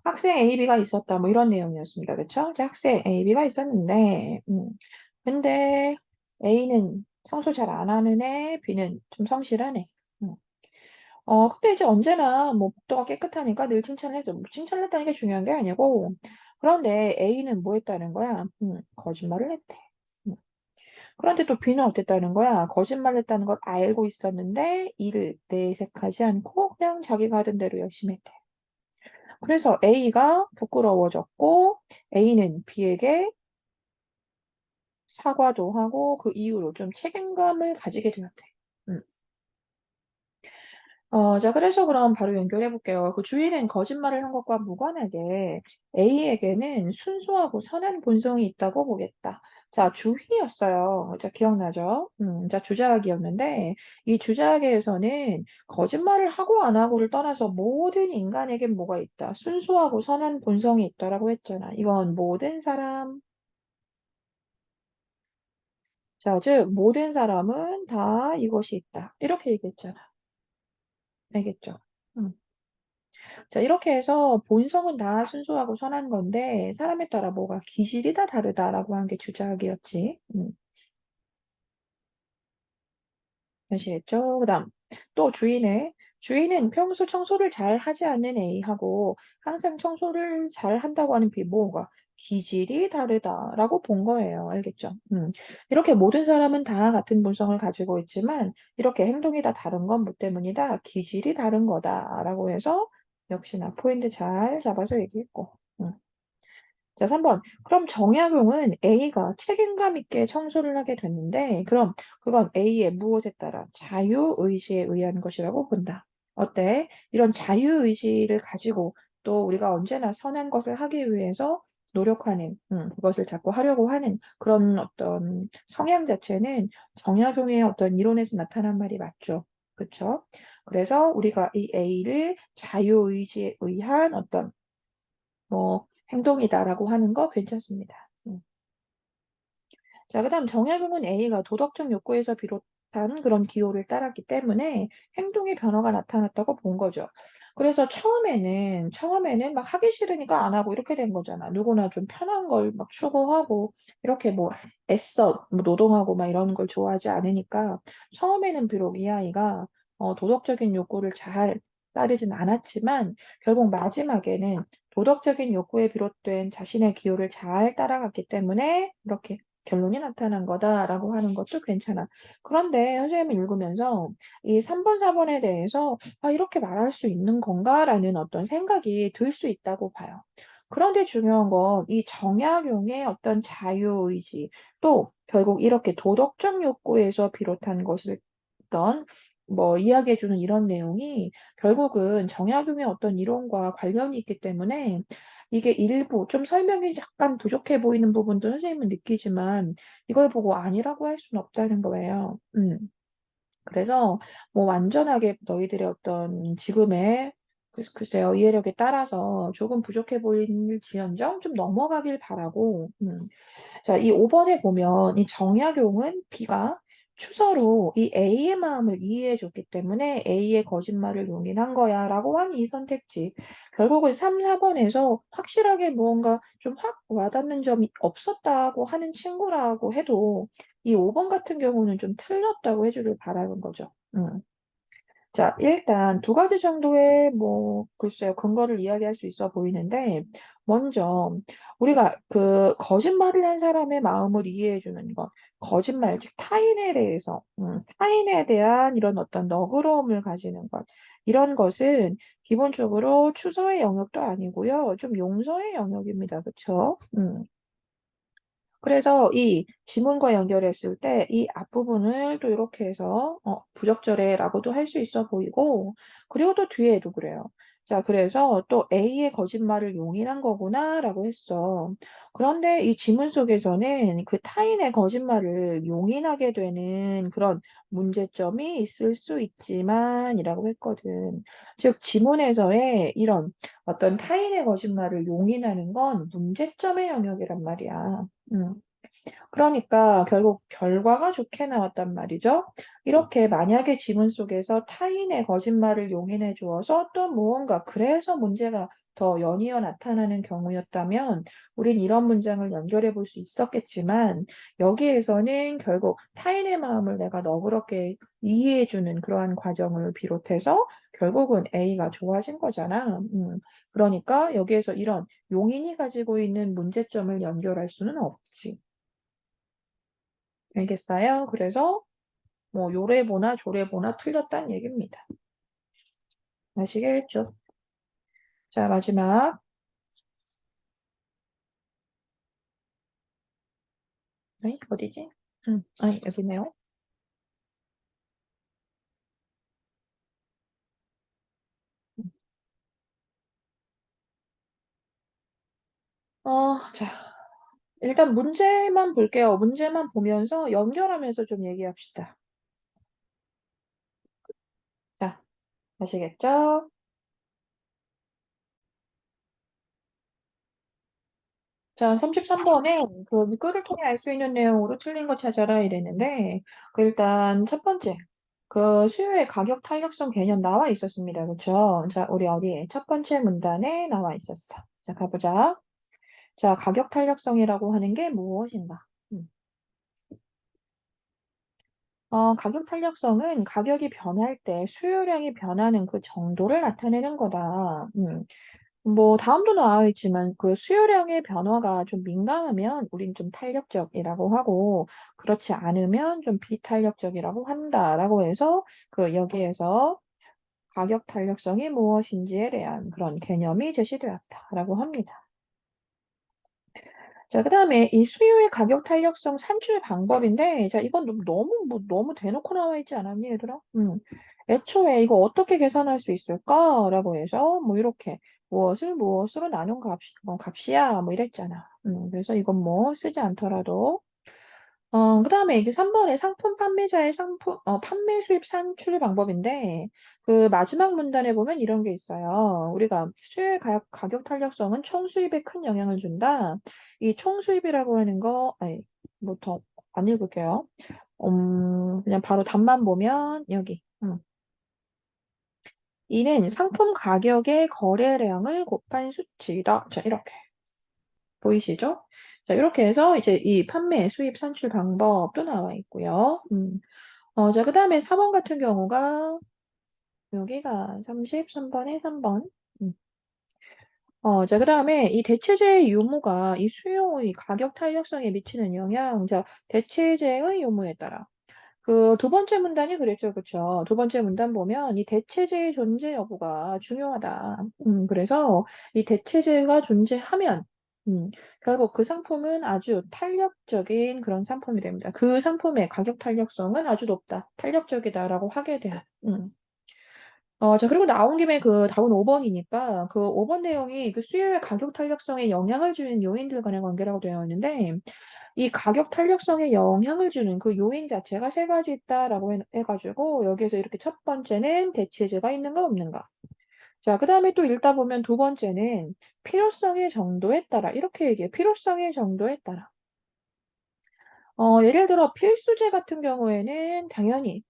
[SPEAKER 1] 학생 A, B가 있었다. 뭐 이런 내용이었습니다. 그쵸? 자, 학생 A, B가 있었는데, 근데 A는 청소 잘 안 하는 애, B는 좀 성실한 애. 음. 근데 이제 언제나 뭐 복도가 깨끗하니까 늘 칭찬을 해줘. 뭐 칭찬을 했다는 게 중요한 게 아니고, 그런데 A는 뭐 했다는 거야? 거짓말을 했대. 음. 그런데 또 B는 어땠다는 거야? 거짓말을 했다는 걸 알고 있었는데, 이를 내색하지 않고 그냥 자기가 하던 대로 열심히 했대. 그래서 A가 부끄러워졌고, A는 B에게 사과도 하고, 그 이후로 좀 책임감을 가지게 되었대. 음. 자, 그래서 그럼 바로 연결해 볼게요. 그 주인은 거짓말을 한 것과 무관하게 A에게는 순수하고 선한 본성이 있다고 보겠다. 자, 주희였어요. 자, 기억나죠? 자, 주자학이었는데, 이 주자학에서는 거짓말을 하고 안 하고를 떠나서 모든 인간에겐 뭐가 있다? 순수하고 선한 본성이 있다라고 했잖아. 이건 모든 사람, 자, 즉, 모든 사람은 다 이것이 있다. 이렇게 얘기했잖아. 알겠죠? 음. 자, 이렇게 해서 본성은 다 순수하고 선한 건데 사람에 따라 뭐가 기질이 다 다르다라고 한 게 주작이었지. 아시겠죠? 그다음 또 주인은 평소 청소를 잘 하지 않는 A하고 항상 청소를 잘 한다고 하는 B 뭐가 기질이 다르다라고 본 거예요. 알겠죠? 이렇게 모든 사람은 다 같은 본성을 가지고 있지만 이렇게 행동이 다 다른 건 뭐 때문이다? 기질이 다른 거다라고 해서 역시나 포인트 잘 잡아서 얘기했고. 음. 자, 3번. 그럼 정약용은 A가 책임감 있게 청소를 하게 됐는데, 그럼 그건 A의 무엇에 따라 자유의지에 의한 것이라고 본다. 어때? 이런 자유의지를 가지고 또 우리가 언제나 선한 것을 하기 위해서 노력하는, 그것을 자꾸 하려고 하는 그런 어떤 성향 자체는 정약용의 어떤 이론에서 나타난 말이 맞죠. 그쵸? 그래서 우리가 이 A를 자유의지에 의한 어떤 뭐 행동이다라고 하는 거 괜찮습니다. 자, 그다음 정약용은 A가 도덕적 욕구에서 비롯한 그런 기호를 따랐기 때문에 행동의 변화가 나타났다고 본 거죠. 그래서 처음에는 막 하기 싫으니까 안 하고 이렇게 된 거잖아. 누구나 좀 편한 걸 막 추구하고 이렇게 뭐 애써 뭐 노동하고 막 이러는 걸 좋아하지 않으니까 처음에는 비록 이 아이가 도덕적인 욕구를 잘 따르진 않았지만 결국 마지막에는 도덕적인 욕구에 비롯된 자신의 기호를 잘 따라갔기 때문에 이렇게 결론이 나타난 거다라고 하는 것도 괜찮아. 그런데 선생님이 읽으면서 이 3번, 4번에 대해서 아, 이렇게 말할 수 있는 건가라는 어떤 생각이 들 수 있다고 봐요. 그런데 중요한 건 이 정약용의 어떤 자유의지 또 결국 이렇게 도덕적 욕구에서 비롯한 것을 어떤 뭐 이야기해주는 이런 내용이 결국은 정약용의 어떤 이론과 관련이 있기 때문에 이게 일부 좀 설명이 약간 부족해 보이는 부분도 선생님은 느끼지만 이걸 보고 아니라고 할 수는 없다는 거예요. 그래서 뭐 완전하게 너희들의 어떤 지금의 글쎄요 이해력에 따라서 조금 부족해 보일지언정 좀 넘어가길 바라고 자, 이 5번에 보면 이 정약용은 B가 추서로 이 A의 마음을 이해해 줬기 때문에 A의 거짓말을 용인한 거야 라고 한 이 선택지. 결국은 3, 4번에서 확실하게 무언가 좀 확 와닿는 점이 없었다고 하는 친구라고 해도 이 5번 같은 경우는 좀 틀렸다고 해주길 바라는 거죠. 자, 일단 두 가지 정도의 뭐 글쎄요 근거를 이야기할 수 있어 보이는데 먼저 우리가 그 거짓말을 한 사람의 마음을 이해해 주는 것, 거짓말 즉 타인에 대해서 타인에 대한 이런 어떤 너그러움을 가지는 것 이런 것은 기본적으로 추서의 영역도 아니고요 좀 용서의 영역입니다, 그렇죠? 그래서 이 지문과 연결했을 때 이 앞부분을 또 이렇게 해서 부적절해라고도 할 수 있어 보이고 그리고 또 뒤에도 그래요. 자, 그래서 또 A의 거짓말을 용인한 거구나라고 했어. 그런데 이 지문 속에서는 그 타인의 거짓말을 용인하게 되는 그런 문제점이 있을 수 있지만이라고 했거든. 즉, 지문에서의 이런 어떤 타인의 거짓말을 용인하는 건 문제점의 영역이란 말이야. 음. 그러니까 결국 결과가 좋게 나왔단 말이죠. 이렇게 만약에 지문 속에서 타인의 거짓말을 용인해 주어서 또 무언가 그래서 문제가 더 연이어 나타나는 경우였다면 우린 이런 문장을 연결해 볼 수 있었겠지만 여기에서는 결국 타인의 마음을 내가 너그럽게 이해해주는 그러한 과정을 비롯해서 결국은 A가 좋아진 거잖아. 그러니까 여기에서 이런 용인이 가지고 있는 문제점을 연결할 수는 없지. 알겠어요? 그래서 뭐 요래보나 저래보나 틀렸다는 얘기입니다. 아시겠죠? 자, 마지막. 네, 어디지? 아니, 여기네요. 자, 일단 문제만 볼게요. 문제만 보면서 연결하면서 좀 얘기합시다. 자, 아시겠죠? 자, 33번에 그 문구를 통해 알 수 있는 내용으로 틀린 거 찾아라 이랬는데, 그 일단 첫 번째, 그 수요의 가격 탄력성 개념 나와 있었습니다. 그쵸? 자, 우리 어디에? 첫 번째 문단에 나와 있었어. 자, 가보자. 자, 가격 탄력성이라고 하는 게 무엇인가? 음. 가격 탄력성은 가격이 변할 때 수요량이 변하는 그 정도를 나타내는 거다. 뭐 다음도 나와 있지만 그 수요량의 변화가 좀 민감하면 우린 좀 탄력적이라고 하고 그렇지 않으면 좀 비탄력적이라고 한다라고 해서 그 여기에서 가격 탄력성이 무엇인지에 대한 그런 개념이 제시되었다라고 합니다. 자, 그다음에 이 수요의 가격 탄력성 산출 방법인데, 자, 이건 너무 대놓고 나와 있지 않았니, 얘들아? 애초에 이거 어떻게 계산할 수 있을까라고 해서 뭐 이렇게 무엇을 무엇으로 나눈 값이야 뭐 이랬잖아. 그래서 이건 뭐 쓰지 않더라도 그다음에 이게 3번에 상품 판매자의 판매 수입 산출 방법인데, 그 마지막 문단에 보면 이런 게 있어요. 우리가 수요의 가격 탄력성은 총 수입에 큰 영향을 준다. 이 총 수입이라고 하는 거, 아니, 뭐 더 안 읽을게요. 그냥 바로 답만 보면 여기. 이는 상품 가격의 거래량을 곱한 수치다. 자, 이렇게. 보이시죠? 자, 이렇게 해서 이제 이 판매, 수입, 산출 방법도 나와 있고요. 자, 그 다음에 4번 같은 경우가 여기가 33번에 3번. 자, 그 다음에 이 대체재의 유무가 이 수요의 가격 탄력성에 미치는 영향, 자, 대체재의 유무에 따라. 그 두 번째 문단이 그랬죠, 그쵸? 두 번째 문단 보면 이 대체재의 존재 여부가 중요하다. 그래서 이 대체재가 존재하면, 결국 그 상품은 아주 탄력적인 그런 상품이 됩니다. 그 상품의 가격 탄력성은 아주 높다, 탄력적이다라고 하게 돼요. 자, 그리고 나온 김에 그 다운 5번이니까 그 5번 내용이 그 수요의 가격 탄력성에 영향을 주는 요인들 간의 관계라고 되어 있는데, 이 가격 탄력성에 영향을 주는 그 요인 자체가 세 가지 있다라고 해가지고 여기에서 이렇게 첫 번째는 대체재가 있는가 없는가. 자, 그 다음에 또 읽다 보면 두 번째는 필요성의 정도에 따라 이렇게 얘기해. 필요성의 정도에 따라. 예를 들어 필수재 같은 경우에는 당연히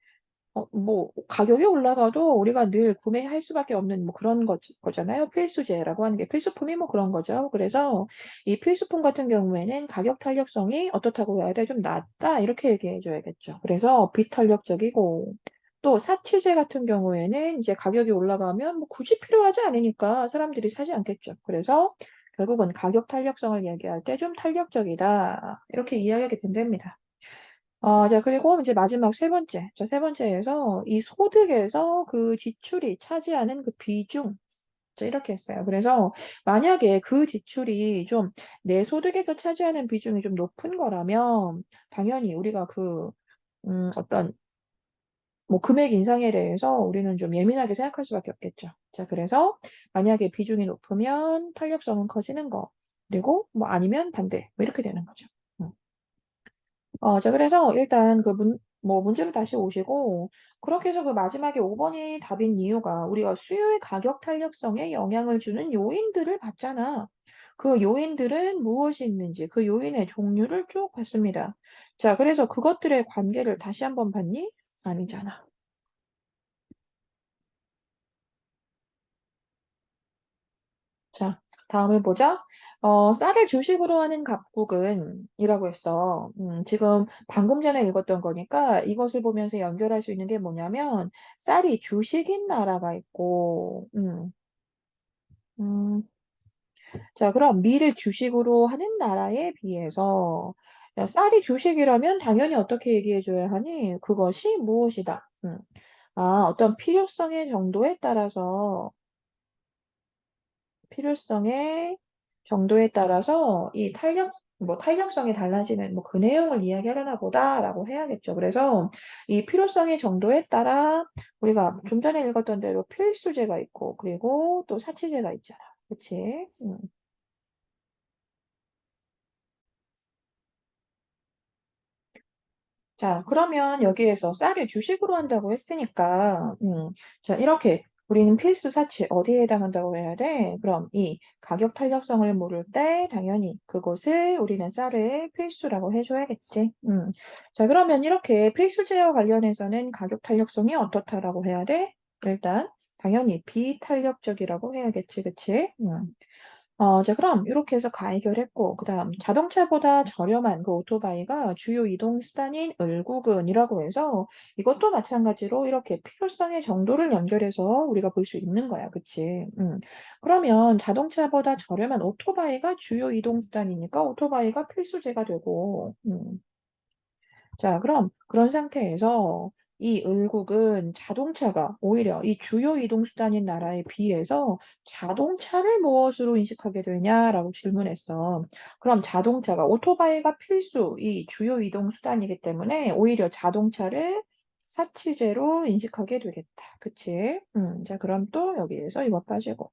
[SPEAKER 1] 뭐 가격이 올라가도 우리가 늘 구매할 수밖에 없는 뭐 그런 거잖아요. 필수재라고 하는 게 필수품이 뭐 그런 거죠. 그래서 이 필수품 같은 경우에는 가격 탄력성이 어떻다고 해야 돼? 좀 낮다 이렇게 얘기해 줘야겠죠. 그래서 비탄력적이고 또 사치재 같은 경우에는 이제 가격이 올라가면 뭐 굳이 필요하지 않으니까 사람들이 사지 않겠죠. 그래서 결국은 가격 탄력성을 얘기할 때 좀 탄력적이다 이렇게 이야기하게 된답니다. 자, 그리고 이제 마지막 세 번째. 자, 세 번째에서 이 소득에서 그 지출이 차지하는 그 비중. 자, 이렇게 했어요. 그래서 만약에 그 지출이 좀 내 소득에서 차지하는 비중이 좀 높은 거라면 당연히 우리가 그, 어떤 뭐 금액 인상에 대해서 우리는 좀 예민하게 생각할 수밖에 없겠죠. 자, 그래서 만약에 비중이 높으면 탄력성은 커지는 거. 그리고 뭐 아니면 반대. 뭐 이렇게 되는 거죠. 음. 자, 그래서 일단 뭐 문제로 다시 오시고, 그렇게 해서 그 마지막에 5번이 답인 이유가 우리가 수요의 가격 탄력성에 영향을 주는 요인들을 봤잖아. 그 요인들은 무엇이 있는지, 그 요인의 종류를 쭉 봤습니다. 자, 그래서 그것들의 관계를 다시 한번 봤니? 아니잖아. 자, 다음을 보자. 쌀을 주식으로 하는 갑국은 이라고 했어. 지금 방금 전에 읽었던 거니까 이것을 보면서 연결할 수 있는 게 뭐냐면 쌀이 주식인 나라가 있고, 음, 자, 그럼 밀을 주식으로 하는 나라에 비해서 야, 쌀이 주식이라면 당연히 어떻게 얘기해 줘야 하니? 그것이 무엇이다. 어떤 필요성의 정도에 따라서 필요성의 정도에 따라서 이 탄력성이 달라지는 뭐 그 내용을 이야기하려나 보다라고 해야겠죠. 그래서 이 필요성의 정도에 따라 우리가 좀 전에 읽었던 대로 필수제가 있고 그리고 또 사치제가 있잖아. 그치? 자, 그러면 여기에서 쌀을 주식으로 한다고 했으니까, 자, 이렇게 우리는 필수 사치 어디에 해당한다고 해야 돼? 그럼 이 가격 탄력성을 모를 때 당연히 그것을 우리는 쌀을 필수라고 해줘야겠지. 자, 그러면 이렇게 필수제와 관련해서는 가격 탄력성이 어떻다라고 해야 돼? 일단 당연히 비탄력적이라고 해야겠지, 그치? 자, 그럼 이렇게 해서 가해결했고, 그 다음 자동차보다 저렴한 그 오토바이가 주요 이동 수단인 을구근이라고 해서 이것도 마찬가지로 이렇게 필요성의 정도를 연결해서 우리가 볼 수 있는 거야. 그치? 그러면 자동차보다 저렴한 오토바이가 주요 이동 수단이니까 오토바이가 필수제가 되고, 자, 그럼 그런 상태에서 이 을국은 자동차가 오히려 이 주요 이동수단인 나라에 비해서 자동차를 무엇으로 인식하게 되냐라고 질문했어. 그럼 자동차가 오토바이가 필수 이 주요 이동수단이기 때문에 오히려 자동차를 사치제로 인식하게 되겠다. 그치? 자, 그럼 또 여기에서 이거 빠지고.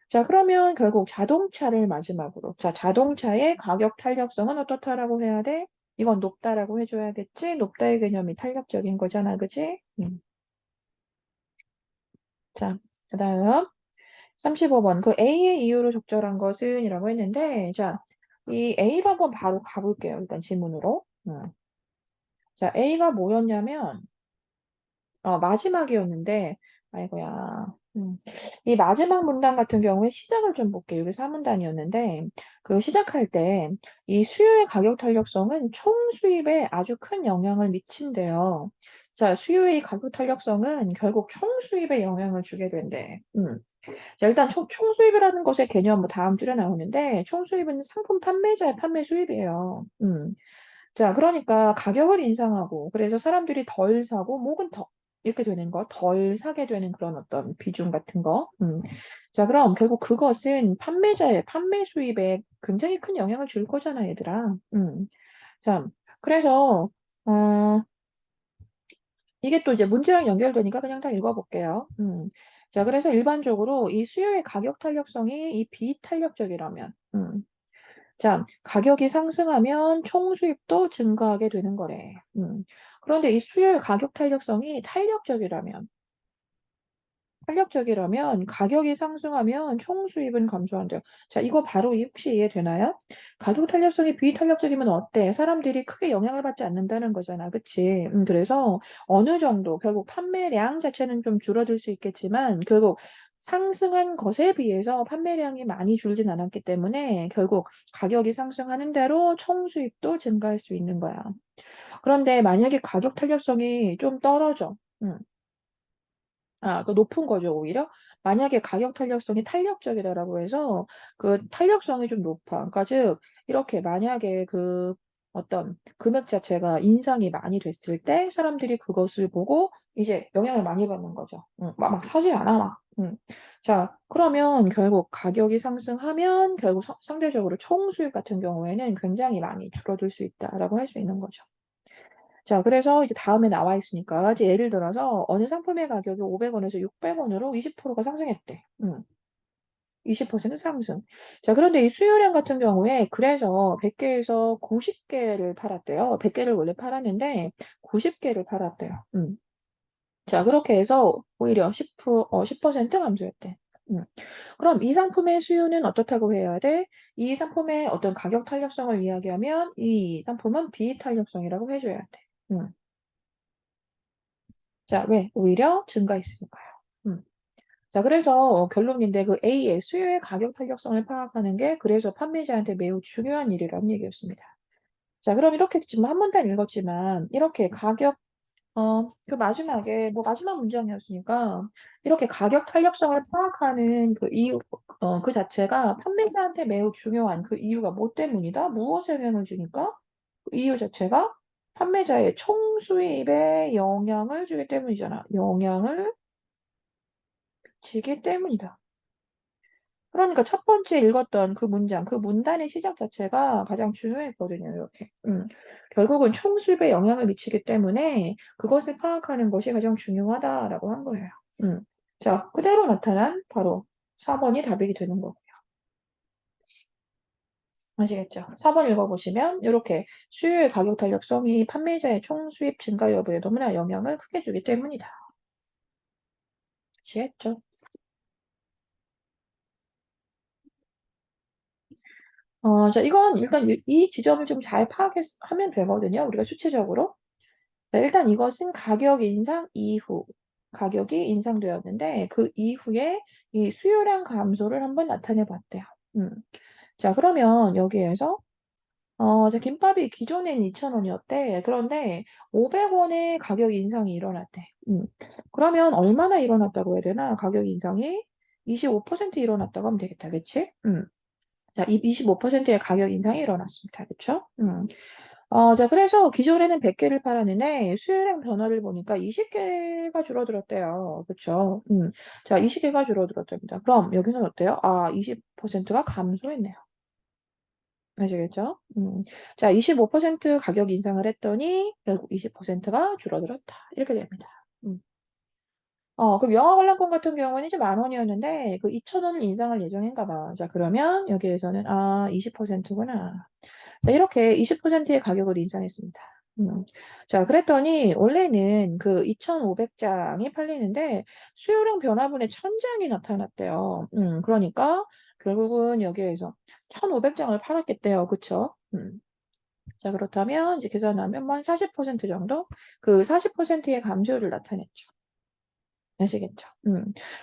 [SPEAKER 1] 자, 그러면 결국 자동차를 마지막으로. 자, 자동차의 가격 탄력성은 어떻다라고 해야 돼? 이건 높다라고 해줘야겠지? 높다의 개념이 탄력적인 거잖아, 그치? 자, 그 다음 35번. 그 A의 이유로 적절한 것은? 이라고 했는데, 자, 이 A로 한번 바로 가볼게요. 일단 지문으로. 자, A가 뭐였냐면, 마지막이었는데, 아이고야. 이 마지막 문단 같은 경우에 시작을 좀 볼게요. 이게 4문단이었는데, 그 시작할 때, 이 수요의 가격 탄력성은 총 수입에 아주 큰 영향을 미친대요. 자, 수요의 가격 탄력성은 결국 총 수입에 영향을 주게 된대. 자, 일단 총 수입이라는 것의 개념 뭐 다음 줄에 나오는데, 총 수입은 상품 판매자의 판매 수입이에요. 자, 그러니까 가격을 인상하고, 그래서 사람들이 덜 사고, 목은 더, 이렇게 되는 거, 덜 사게 되는 그런 어떤 비중 같은 거. 자, 그럼 결국 그것은 판매자의 판매 수입에 굉장히 큰 영향을 줄 거잖아, 얘들아. 자, 그래서, 어, 이게 또 이제 문제랑 연결되니까 그냥 다 읽어볼게요. 자, 그래서 일반적으로 이 수요의 가격 탄력성이 이 비탄력적이라면, 자, 가격이 상승하면 총 수입도 증가하게 되는 거래. 그런데 이 수요의 가격 탄력적이라면 가격이 상승하면 총 수입은 감소한대요. 자, 이거 바로 혹시 이해되나요? 가격 탄력성이 비탄력적이면 어때? 사람들이 크게 영향을 받지 않는다는 거잖아. 그치? 그래서 어느 정도 결국 판매량 자체는 좀 줄어들 수 있겠지만 결국 상승한 것에 비해서 판매량이 많이 줄진 않았기 때문에 결국 가격이 상승하는 대로 총 수입도 증가할 수 있는 거야. 그런데 만약에 가격 탄력성이 좀 떨어져. 그 높은 거죠, 오히려. 만약에 가격 탄력성이 탄력적이다라고 해서 그 탄력성이 좀 높아. 그러니까 즉, 이렇게 만약에 그 어떤 금액 자체가 인상이 많이 됐을 때 사람들이 그것을 보고 이제 영향을 많이 받는 거죠. 막 사지 않아, 막. 자, 그러면 결국 가격이 상승하면 결국 상대적으로 총수입 같은 경우에는 굉장히 많이 줄어들 수 있다라고 할 수 있는 거죠. 자, 그래서 이제 다음에 나와 있으니까, 이제 예를 들어서 어느 상품의 가격이 500원에서 600원으로 20%가 상승했대. 20% 상승. 자, 그런데 이 수요량 같은 경우에 그래서 100개에서 90개를 팔았대요. 100개를 원래 팔았는데 90개를 팔았대요. 자, 그렇게 해서 오히려 10% 감소했대. 음. 그럼 이 상품의 수요는 어떻다고 해야 돼? 이 상품의 어떤 가격 탄력성을 이야기하면 이 상품은 비탄력성이라고 해줘야 돼. 자, 왜? 오히려 증가했으니까요. 음. 자, 그래서 결론인데 그 A의 수요의 가격 탄력성을 파악하는 게 그래서 판매자한테 매우 중요한 일이라는 얘기였습니다. 자, 그럼 이렇게 지금 한 번 다 읽었지만 이렇게 가격 그 마지막에 뭐 마지막 문장이었으니까 이렇게 가격 탄력성을 파악하는 그 이유 그 자체가 판매자한테 매우 중요한 그 이유가 뭐 때문이다? 무엇에 영향을 주니까? 그 이유 자체가 판매자의 총 수입에 영향을 주기 때문이잖아. 영향을 주기 때문이다. 그러니까 첫 번째 읽었던 그 문장, 그 문단의 시작 자체가 가장 중요했거든요, 이렇게. 결국은 총수입에 영향을 미치기 때문에 그것을 파악하는 것이 가장 중요하다라고 한 거예요. 자, 그대로 나타난 바로 4번이 답이 되는 거고요. 아시겠죠? 4번 읽어보시면 이렇게 수요의 가격 탄력성이 판매자의 총수입 증가 여부에 너무나 영향을 크게 주기 때문이다. 아시겠죠? 자, 이건 일단 이 지점을 좀 잘 파악하면 되거든요. 우리가 수치적으로. 네, 일단 이것은 가격 인상 이후, 가격이 인상되었는데 그 이후에 이 수요량 감소를 한번 나타내 봤대요. 음. 자, 그러면 여기에서 이제 김밥이 기존엔 2,000원이었대. 그런데 500원의 가격 인상이 일어났대. 그러면 얼마나 일어났다고 해야 되나? 가격 인상이 25% 일어났다고 하면 되겠다. 그치? 자, 이 25%의 가격 인상이 일어났습니다. 그쵸? 자, 그래서 기존에는 100개를 팔았는데 수요량 변화를 보니까 20개가 줄어들었대요. 그쵸? 자, 20개가 줄어들었답니다. 그럼 여기는 어때요? 아, 20%가 감소했네요. 아시겠죠? 자, 25% 가격 인상을 했더니 결국 20%가 줄어들었다. 이렇게 됩니다. 그럼 영화 관람권 같은 경우는 이제 10,000원이었는데 그 2,000원을 인상할 예정인가 봐. 자, 그러면 여기에서는 20%구나. 자, 이렇게 20%의 가격을 인상했습니다. 자, 그랬더니 원래는 그 2,500장이 팔리는데 수요량 변화분의 1,000장이 나타났대요. 그러니까 결국은 여기에서 1,500장을 팔았겠대요. 그쵸? 자, 그렇다면 이제 계산하면 뭐 한 40% 정도? 그 40%의 감소를 나타냈죠. 아시겠죠?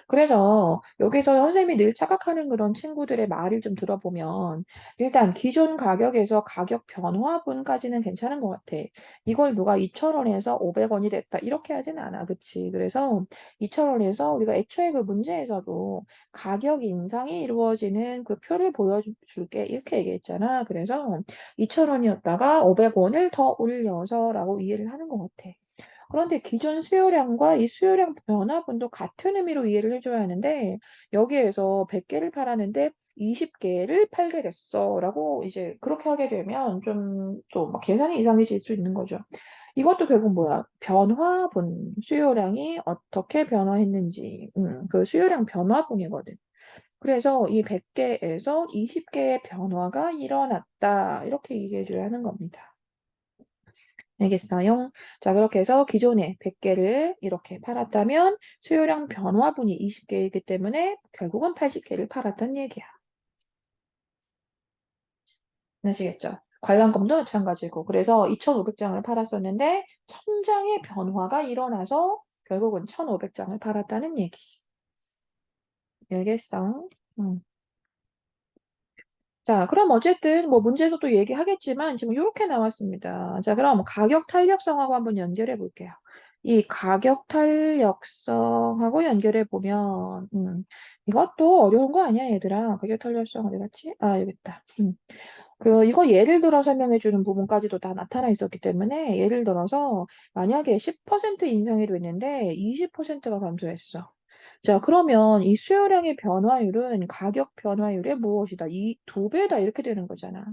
[SPEAKER 1] 그래서 여기서 선생님이 늘 착각하는 그런 친구들의 말을 좀 들어보면 일단 기존 가격에서 가격 변화분까지는 괜찮은 것 같아. 이걸 누가 2,000원에서 500원이 됐다 이렇게 하진 않아. 그치? 그래서 2,000원에서 우리가 애초에 그 문제에서도 가격 인상이 이루어지는 그 표를 보여줄게 이렇게 얘기했잖아. 그래서 2,000원이었다가 500원을 더 올려서라고 이해를 하는 것 같아. 그런데 기존 수요량과 이 수요량 변화분도 같은 의미로 이해를 해줘야 하는데 여기에서 100개를 팔았는데 20개를 팔게 됐어 라고 이제 그렇게 하게 되면 좀 또 막 계산이 이상해질 수 있는 거죠. 이것도 결국 뭐야? 변화분, 수요량이 어떻게 변화했는지 그 수요량 변화분이거든. 그래서 이 100개에서 20개의 변화가 일어났다 이렇게 얘기해줘야 하는 겁니다. 알겠어요? 자, 그렇게 해서 기존에 100개를 이렇게 팔았다면 수요량 변화분이 20개이기 때문에 결국은 80개를 팔았단 얘기야. 아시겠죠? 관람금도 마찬가지고. 그래서 2,500장을 팔았었는데 1,000장의 변화가 일어나서 결국은 1,500장을 팔았다는 얘기. 알겠어? 음. 자, 그럼 어쨌든 뭐 문제에서도 얘기하겠지만 지금 이렇게 나왔습니다. 자, 그럼 가격 탄력성하고 한번 연결해 볼게요. 이 가격 탄력성하고 연결해 보면 이것도 어려운 거 아니야, 얘들아. 가격 탄력성 어디 갔지? 아, 여기 있다. 이거 예를 들어 설명해 주는 부분까지도 다 나타나 있었기 때문에 예를 들어서 만약에 10% 인상이 됐는데 20%가 감소했어. 자, 그러면 이 수요량의 변화율은 가격 변화율의 무엇이다? 이 두 배다 이렇게 되는 거잖아.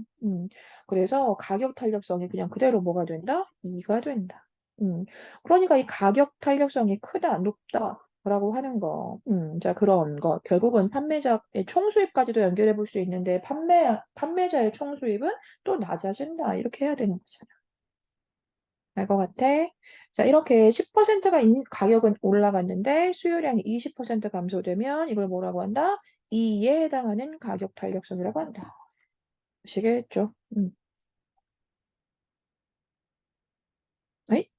[SPEAKER 1] 그래서 가격 탄력성이 그냥 그대로 뭐가 된다? 2가 된다. 그러니까 이 가격 탄력성이 크다, 높다. 라고 하는 거. 자, 그런 거. 결국은 판매자의 총수입까지도 연결해 볼 수 있는데, 판매자의 총수입은 또 낮아진다. 이렇게 해야 되는 거잖아. 알 것 같아? 자, 이렇게 10%가 가격은 올라갔는데, 수요량이 20% 감소되면, 이걸 뭐라고 한다? 이에 해당하는 가격 탄력성이라고 한다. 아시겠죠? 에이?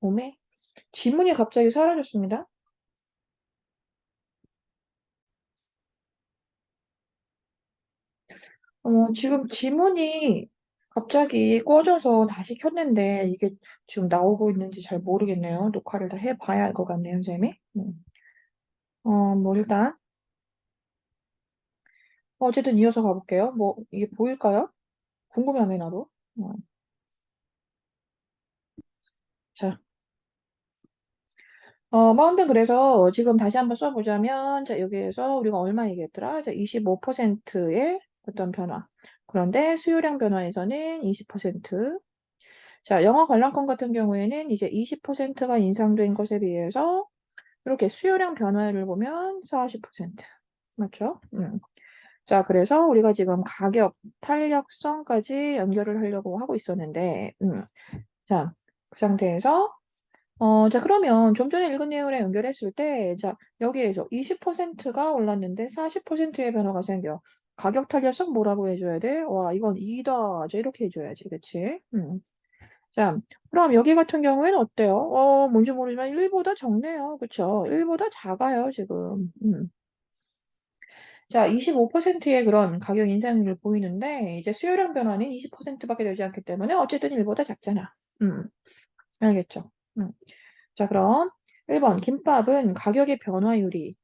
[SPEAKER 1] 오메? 지문이 갑자기 사라졌습니다. 지금 지문이 갑자기 꺼져서 다시 켰는데 이게 지금 나오고 있는지 잘 모르겠네요. 녹화를 다 해봐야 할 것 같네요, 선생님이. 뭐 일단 어쨌든 이어서 가볼게요. 뭐 이게 보일까요? 궁금하네 나도. 어, 자, 뭐 아무튼 그래서 지금 다시 한번 써보자면 자 여기에서 우리가 얼마 얘기했더라? 자 25%의 어떤 변화. 그런데 수요량 변화에서는 20%. 자, 영어 관람권 같은 경우에는 이제 20%가 인상된 것에 비해서 이렇게 수요량 변화를 보면 40%. 맞죠? 자, 그래서 우리가 지금 가격, 탄력성까지 연결을 하려고 하고 있었는데, 자, 그 상태에서, 자, 그러면 좀 전에 읽은 내용이랑 연결했을 때, 자, 여기에서 20%가 올랐는데 40%의 변화가 생겨. 가격 탄력성 뭐라고 해줘야 돼? 와, 이건 2다. 자, 이렇게 해줘야지. 그치? 자, 그럼 여기 같은 경우에는 어때요? 뭔지 모르지만 1보다 적네요. 그쵸? 1보다 작아요, 지금. 자, 25%의 그런 가격 인상률을 보이는데, 이제 수요량 변화는 20%밖에 되지 않기 때문에 어쨌든 1보다 작잖아. 음, 알겠죠? 음. 자, 그럼 1번 김밥은 가격의 변화율,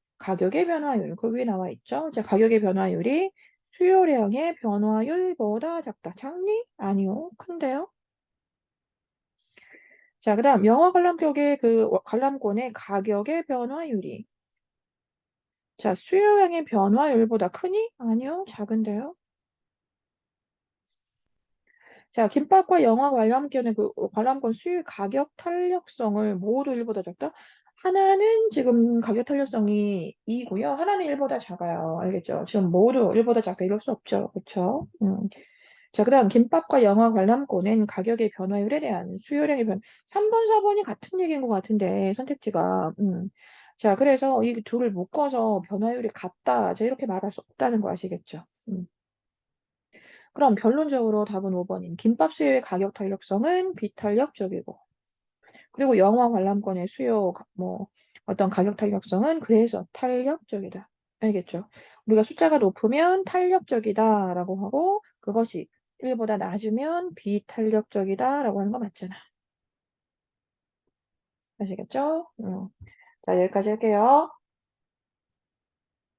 [SPEAKER 1] 그 위에 나와 있죠? 자, 가격의 변화율이 수요량의 변화율보다 작다. 작니? 아니요. 큰데요? 자, 그 다음 영어 관람격의 관람권의 가격의 변화율이 자, 수요량의 변화율보다 크니? 아니요. 작은데요? 자, 김밥과 영화 관람권의 관람권 수요 가격 탄력성을 모두 1보다 작다? 하나는 지금 가격 탄력성이 2고요. 하나는 1보다 작아요. 알겠죠? 지금 모두 1보다 작다 이럴 수 없죠. 그렇죠? 자, 그다음 김밥과 영화 관람권은 가격의 변화율에 대한 수요량의 3번, 4번이 같은 얘기인 것 같은데 선택지가 자, 그래서 이 둘을 묶어서 변화율이 같다. 자, 이렇게 말할 수 없다는 거 아시겠죠? 그럼 결론적으로 답은 5번인 김밥 수요의 가격 탄력성은 비탄력적이고 그리고 영화 관람권의 어떤 가격 탄력성은 그래서 탄력적이다. 알겠죠? 우리가 숫자가 높으면 탄력적이다라고 하고 그것이 1보다 낮으면 비탄력적이다라고 하는 거 맞잖아. 아시겠죠? 자, 여기까지 할게요.